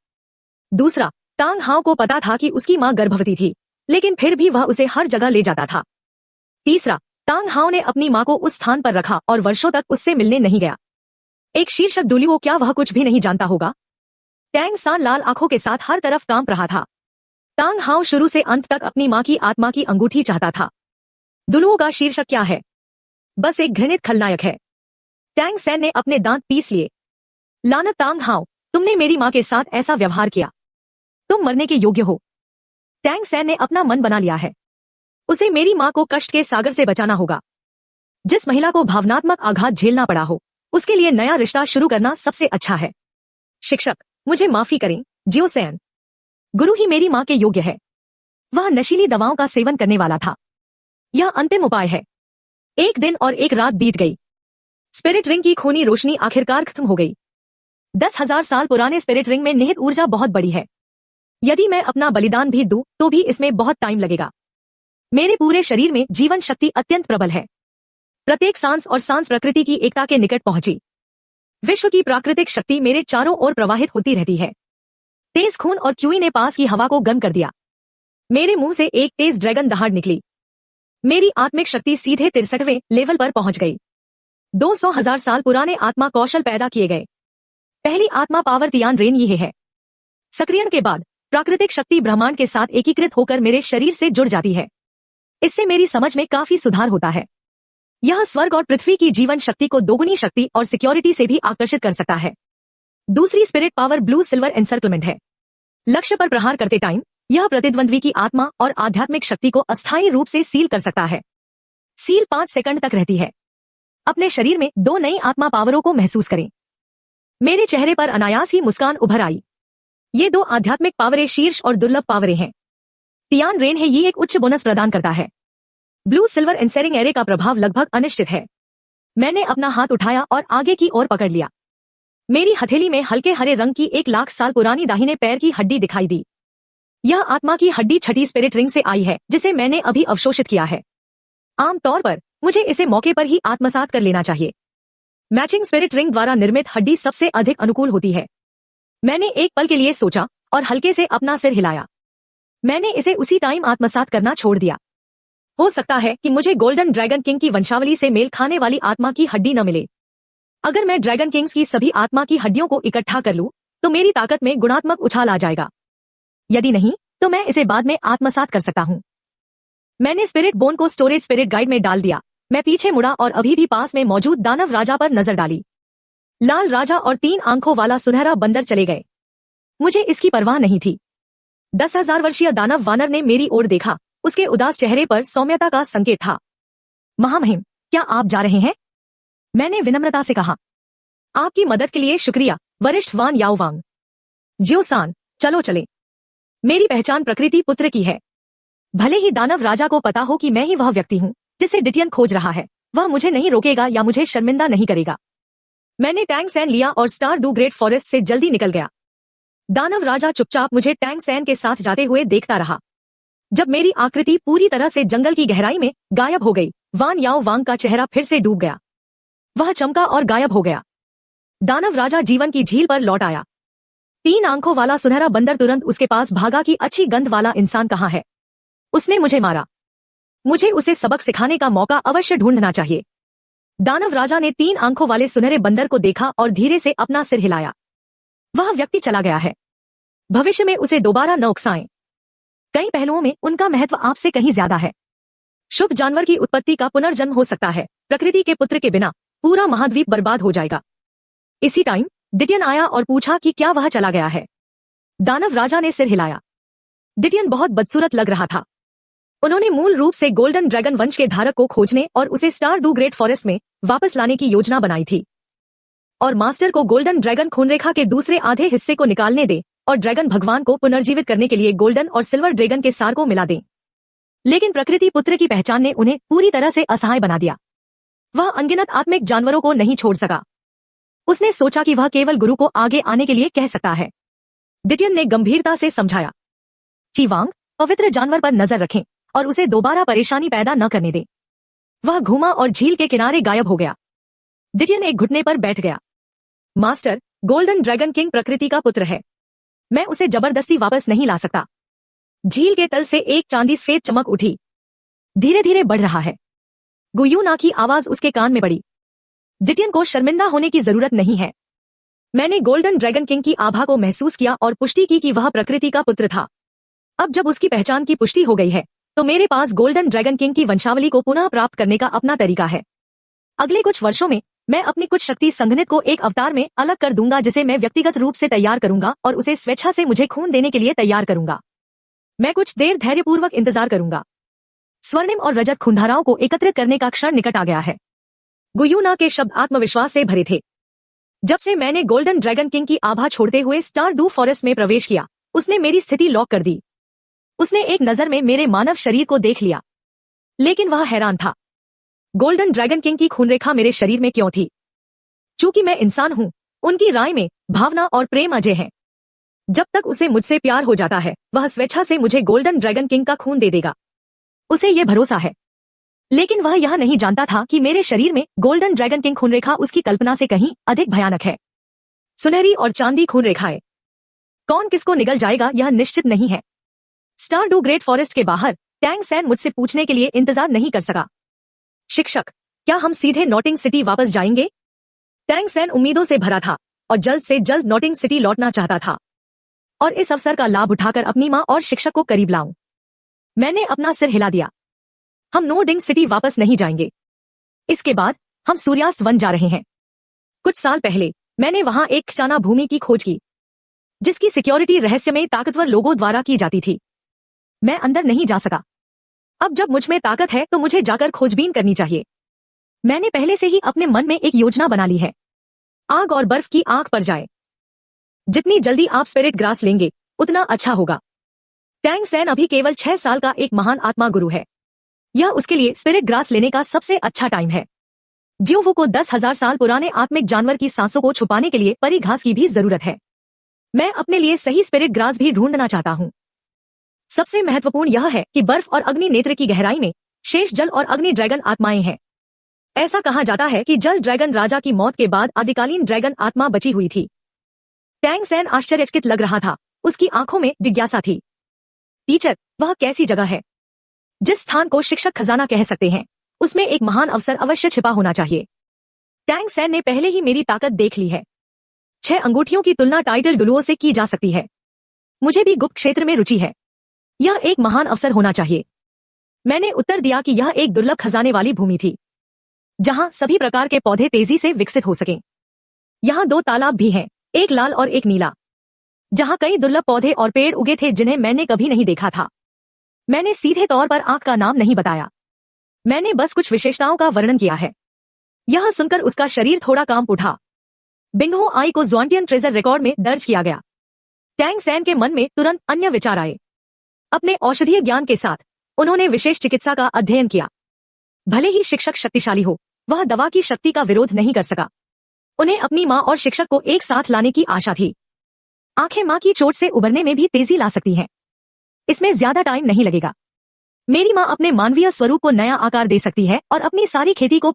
S1: दूसरा, तांग हाओ को पता था कि उसकी मां गर्भवती थी, लेकिन फिर भी वह उसे हर जगह ले जाता था। तीसरा, तांग हाओ ने अपनी मां को उस स्थान पर रखा और वर्षों तक उससे मिलने नहीं गया। एक शीर्षक डुलियो, क्या वह कुछ भी नहीं जानता होगा? टैंग सान लाल आंखों के साथ हर तरफ कांप रहा था। तांग हाओ शुरू से अंत तक अपनी मां की आत्मा की अंगूठी चाहता था। दुलुओ का शीर्षक क्या है? बस एक घृणित खलनायक है। टैंग सैन ने अपने दांत पीस लिए। लानत तांग हाओ, तुमने मेरी मां के साथ ऐसा व्यवहार किया। तुम मरने के योग्य हो। टैंग सैन ने अपना मन बना लिया है। उसे मेरी मां को कष्ट के सागर से बचाना होगा। जिस महिला को भावनात्मक आघात झेलना पड़ा हो, उसके लिए नया रिश्ता शुरू करना सबसे अच्छा है। शिक्षक, मुझे माफी करें, जियो सैन। गुरु ही मेरी मां के योग्य है। वह नशीली दवाओं का सेवन करने वाला था। यह अंतिम उपाय है। एक दिन और एक रात बीत गई। स्पिरिट रिंग की खूनी रोशनी आखिरकार खत्म हो गई। 10,000 साल पुराने स्पिरिट रिंग में निहित ऊर्जा बहुत बड़ी है। यदि मैं अपना बलिदान भी दूं, तो भी इसमें बहुत टाइम लगेगा। मेरे पूरे शरीर में जीवन शक्ति अत्यंत प्रबल है। प्रत्येक सांस और सांस प्रकृति की एकता के निकट पहुंची। विश्व की प्राकृतिक शक्ति मेरे चारों ओर प्रवाहित होती रहती है। तेज खून और क्यूई ने पास की हवा को गर्म कर दिया। मेरे मुंह से एक तेज ड्रैगन दहाड़ निकली। मेरी आत्मिक शक्ति सीधे 63वें लेवल पर पहुंच गई। 200,000 साल पुराने आत्मा कौशल पैदा किए गए। पहली आत्मा पावर तियान रेन ये है। सक्रियण के बाद प्राकृतिक शक्ति ब्रह्मांड के साथ एकीकृत होकर मेरे शरीर से जुड़ जाती है। इससे मेरी समझ में काफी सुधार होता है। यह स्वर्ग और पृथ्वी की जीवन शक्ति को दोगुनी शक्ति और सिक्योरिटी से भी आकर्षित कर सकता है। दूसरी spirit power blue silver encirclement है। लक्ष्य पर प्रहार करते टाइम यह प्रतिद्वंद्वी की आत्मा और आध्यात्मिक शक्ति को अस्थायी रूप से सील कर सकता है। सील 5 सेकंड तक रहती है। अपने शरीर में 2 नई आत्मा पावरों को महसूस करें। मेरे चेहरे पर अनायास ही मुस्कान उभर आई। ये 2 आध्यात्मिक पावरें शीर्ष और दुर्लभ पावरें हैं। तियान रेन है, ये एक उच्च बोनस प्रदान करता है। ब्लू सिल्वर एंसेरिंग एरे का प्रभाव लगभग अनिश्चित है। मैंने अपना हाथ उठाया और आगे की ओर पकड़ लिया। मेरी हथेली में हल्के हरे रंग की 1 लाख साल पुरानी दाहिने पैर की हड्डी दिखाई दी। यह आत्मा की हड्डी छठी स्पिरिट रिंग से आई है, जिसे मैंने अभी अवशोषित किया है। आमतौर पर मुझे इसे मौके पर ही आत्मसात कर लेना चाहिए। मैचिंग स्पिरिट रिंग द्वारा निर्मित हड्डी सबसे अधिक अनुकूल होती है। मैंने एक पल के लिए सोचा और हल्के से अपना सिर हिलाया। मैंने इसे उसी टाइम आत्मसात करना छोड़ दिया। हो सकता है कि मुझे गोल्डन ड्रैगन किंग की वंशावली से मेल खाने वाली आत्मा की हड्डी न मिले। अगर मैं ड्रैगन किंग्स की सभी आत्मा की हड्डियों को इकट्ठा कर लूं, तो मेरी ताकत में गुणात्मक उछाल आ जाएगा। यदि नहीं, तो मैं इसे बाद में आत्मसात कर सकता हूं। मैंने स्पिरिट बोन को स्टोरेज स्पिरिट गाइड में डाल दिया। मैं पीछे मुड़ा और अभी भी पास में मौजूद दानव राजा पर नजर डाली। लाल राजा और 3 आंखों वाला सुनहरा बंदर चले गए। मुझे इसकी परवाह नहीं थी। 10,000 वर्षीय दानव वानर ने मेरी ओर देखा। उसके उदास चेहरे पर सौम्यता का संकेत था। महामहिम, क्या आप जा रहे हैं? मैंने विनम्रता से कहा। आपकी मदद के लिए शुक्रिया, वरिष्ठ वान याओवांग। जियोसान, चलो चले। मेरी पहचान प्रकृति पुत्र की है। भले ही दानव राजा को पता हो कि मैं ही वह व्यक्ति हूं जिसे डिटियन खोज रहा है, वह मुझे नहीं रोकेगा या मुझे शर्मिंदा नहीं करेगा। मैंने टैंग सैन लिया और स्टार डू ग्रेट फॉरेस्ट से जल्दी निकल गया। दानव राजा चुपचाप मुझे टैंग सैन के साथ जाते हुए देखता रहा। जब मेरी आकृति पूरी तरह से जंगल की गहराई में गायब हो गई, वान याओ वांग का चेहरा फिर से डूब गया। वह चमका और गायब हो गया। दानव राजा जीवन की झील पर लौट आया। 3 आंखों वाला सुनहरा बंदर तुरंत उसके पास भागा कि अच्छी गंध वाला इंसान कहाँ है। उसने मुझे मारा। मुझे उसे सबक सिखाने का मौका अवश्य ढूंढना चाहिए। दानव राजा ने 3 आंखों वाले सुनहरे बंदर को देखा और धीरे से अपना सिर हिलाया। वह व्यक्ति चला गया है। भविष्य में उसे दोबारा न उकसाएं। कई पहलुओं में उनका महत्व आपसे कहीं ज्यादा है। शुभ जानवर की उत्पत्ति का पुनर्जन्म हो सकता है। प्रकृति के पुत्र के बिना पूरा महाद्वीप बर्बाद हो जाएगा। इसी टाइम डिटियन आया और पूछा कि क्या वह चला गया है। दानव राजा ने सिर हिलाया। डिटियन बहुत बदसूरत लग रहा था। उन्होंने मूल रूप से गोल्डन ड्रैगन वंश के धारक को खोजने और उसे स्टार डू ग्रेट फॉरेस्ट में वापस लाने की योजना बनाई थी और मास्टर को गोल्डन ड्रैगन खूनरेखा के दूसरे आधे हिस्से को निकालने दे और ड्रैगन भगवान को पुनर्जीवित करने के लिए गोल्डन और सिल्वर ड्रैगन के सार को मिला दें। लेकिन प्रकृति पुत्र की पहचान ने उन्हें पूरी तरह से असहाय बना दिया। वह अनगिनत आत्मिक जानवरों को नहीं छोड़ सका। उसने सोचा कि वह केवल गुरु को आगे आने के लिए कह सकता है। डिटियन ने गंभीरता से समझाया, चीवांग, पवित्र जानवर पर नजर रखें और उसे दोबारा परेशानी पैदा न करने दें। वह घूमा और झील के किनारे गायब हो गया। डिटियन एक घुटने पर बैठ गया। मास्टर, गोल्डन ड्रैगन किंग प्रकृति का पुत्र है। मैं उसे जबरदस्ती वापस नहीं ला सकता। झील के तल से एक चांदी सफेद चमक उठी। धीरे धीरे बढ़ रहा है। गुयूना की आवाज उसके कान में पड़ी। डिटियन को शर्मिंदा होने की जरूरत नहीं है। मैंने गोल्डन ड्रैगन किंग की आभा को महसूस किया और पुष्टि की कि वह प्रकृति का पुत्र था। अब जब उसकी पहचान की पुष्टि हो गई है तो मेरे पास गोल्डन ड्रैगन किंग की वंशावली को पुनः प्राप्त करने का अपना तरीका है। अगले कुछ वर्षों में मैं अपनी कुछ शक्ति संघनित को एक अवतार में अलग कर दूंगा जिसे मैं व्यक्तिगत रूप से तैयार करूंगा और उसे स्वेच्छा से मुझे खून देने के लिए तैयार करूंगा। मैं कुछ देर धैर्यपूर्वक इंतजार करूंगा। स्वर्णिम और रजत खूनधाराओं को एकत्रित करने का क्षण निकट आ गया है। गुयूना के शब्द आत्मविश्वास से भरे थे। जब से मैंने गोल्डन ड्रैगन किंग की आभा छोड़ते हुए स्टार डू फॉरेस्ट में प्रवेश किया, उसने मेरी स्थिति लॉक कर दी। उसने एक नजर में मेरे मानव शरीर को देख लिया, लेकिन वह हैरान था। गोल्डन ड्रैगन किंग की खूनरेखा मेरे शरीर में क्यों थी? चूंकि मैं इंसान हूं, उनकी राय में भावना और प्रेम अजय है। जब तक उसे मुझसे प्यार हो जाता है, वह स्वेच्छा से मुझे गोल्डन ड्रैगन किंग का खून दे देगा। उसे यह भरोसा है। लेकिन वह यह नहीं जानता था कि मेरे शरीर में गोल्डन ड्रैगन किंग खूनरेखा उसकी कल्पना से कहीं अधिक भयानक है। सुनहरी और चांदी खूनरेखाएं। कौन किसको निगल जाएगा यह निश्चित नहीं है। स्टार डू ग्रेट फॉरेस्ट के बाहर टैंग सैन मुझसे पूछने के लिए इंतजार नहीं कर सका। शिक्षक, क्या हम सीधे नॉटिंग सिटी वापस जाएंगे? टैंग सैन उम्मीदों से भरा था और जल्द से जल्द नॉटिंग सिटी लौटना चाहता था और इस अवसर का लाभ उठाकर अपनी मां और शिक्षक को करीब लाऊं। मैंने अपना सिर हिला दिया। हम नोडिंग सिटी वापस नहीं जाएंगे। इसके बाद हम सूर्यास्त वन जा रहे हैं। कुछ साल पहले मैंने वहां एक खजाना भूमि की खोज की जिसकी सिक्योरिटी रहस्यमय ताकतवर लोगों द्वारा की जाती थी। मैं अंदर नहीं जा सका। अब जब मुझ में ताकत है तो मुझे जाकर खोजबीन करनी चाहिए। मैंने पहले से ही अपने मन में एक योजना बना ली है। आग और बर्फ की आंख पर जाए। जितनी जल्दी आप स्पिरिट ग्रास लेंगे उतना अच्छा होगा। टैंग सैन अभी केवल 6 साल का एक महान आत्मा गुरु है। यह उसके लिए स्पिरिट ग्रास लेने का सबसे अच्छा टाइम है। जियोवू को 10,000 साल पुराने आत्मिक जानवर की सांसों को छुपाने के लिए परी घास की भी जरूरत है। मैं अपने लिए सही स्पिरिट ग्रास भी ढूंढना चाहता हूँ। सबसे महत्वपूर्ण यह है कि बर्फ और अग्नि नेत्र की गहराई में शेष जल और अग्नि ड्रैगन आत्माएं हैं। ऐसा कहा जाता है कि जल ड्रैगन राजा की मौत के बाद आदिकालीन ड्रैगन आत्मा बची हुई थी। टैंग सैन आश्चर्यचकित लग रहा था। उसकी आंखों में जिज्ञासा थी। टीचर, वह कैसी जगह है? जिस स्थान को शिक्षक खजाना कह सकते हैं, उसमें एक महान अवसर अवश्य छिपा होना चाहिए। टैंग सैन ने पहले ही मेरी ताकत देख ली है। 6 अंगूठियों की तुलना टाइटल डुलुओं से की जा सकती है। मुझे भी गुप्त क्षेत्र में रुचि है। यह एक महान अवसर होना चाहिए। मैंने उत्तर दिया कि यह एक दुर्लभ खजाने वाली भूमि थी जहां सभी प्रकार के पौधे तेजी से विकसित हो सकें। यहाँ 2 तालाब भी हैं, एक लाल और एक नीला, जहां कई दुर्लभ पौधे और पेड़ उगे थे जिन्हें मैंने कभी नहीं देखा था। मैंने सीधे तौर पर आंख का नाम नहीं बताया। मैंने बस कुछ विशेषताओं का वर्णन किया है। यह सुनकर उसका शरीर थोड़ा कांप उठा। बिंगहो आई को ज़्वांटियन ट्रेजर रिकॉर्ड में दर्ज किया गया। टैंग सैन के मन में तुरंत अन्य विचार आए। अपने औषधीय ज्ञान के साथ उन्होंने विशेष चिकित्सा का अध्ययन किया। भले ही शिक्षक शक्तिशाली हो, वह दवा की शक्ति का विरोध नहीं कर सका। उन्हें अपनी मां और शिक्षक को एक साथ लाने की आशा थी। आंखें मां की चोट से उबरने में भी तेजी ला सकती हैं। इसमें ज्यादा टाइम नहीं लगेगा। मेरी मां अपने मानवीय स्वरूप को नया आकार दे सकती है और अपनी सारी खेती को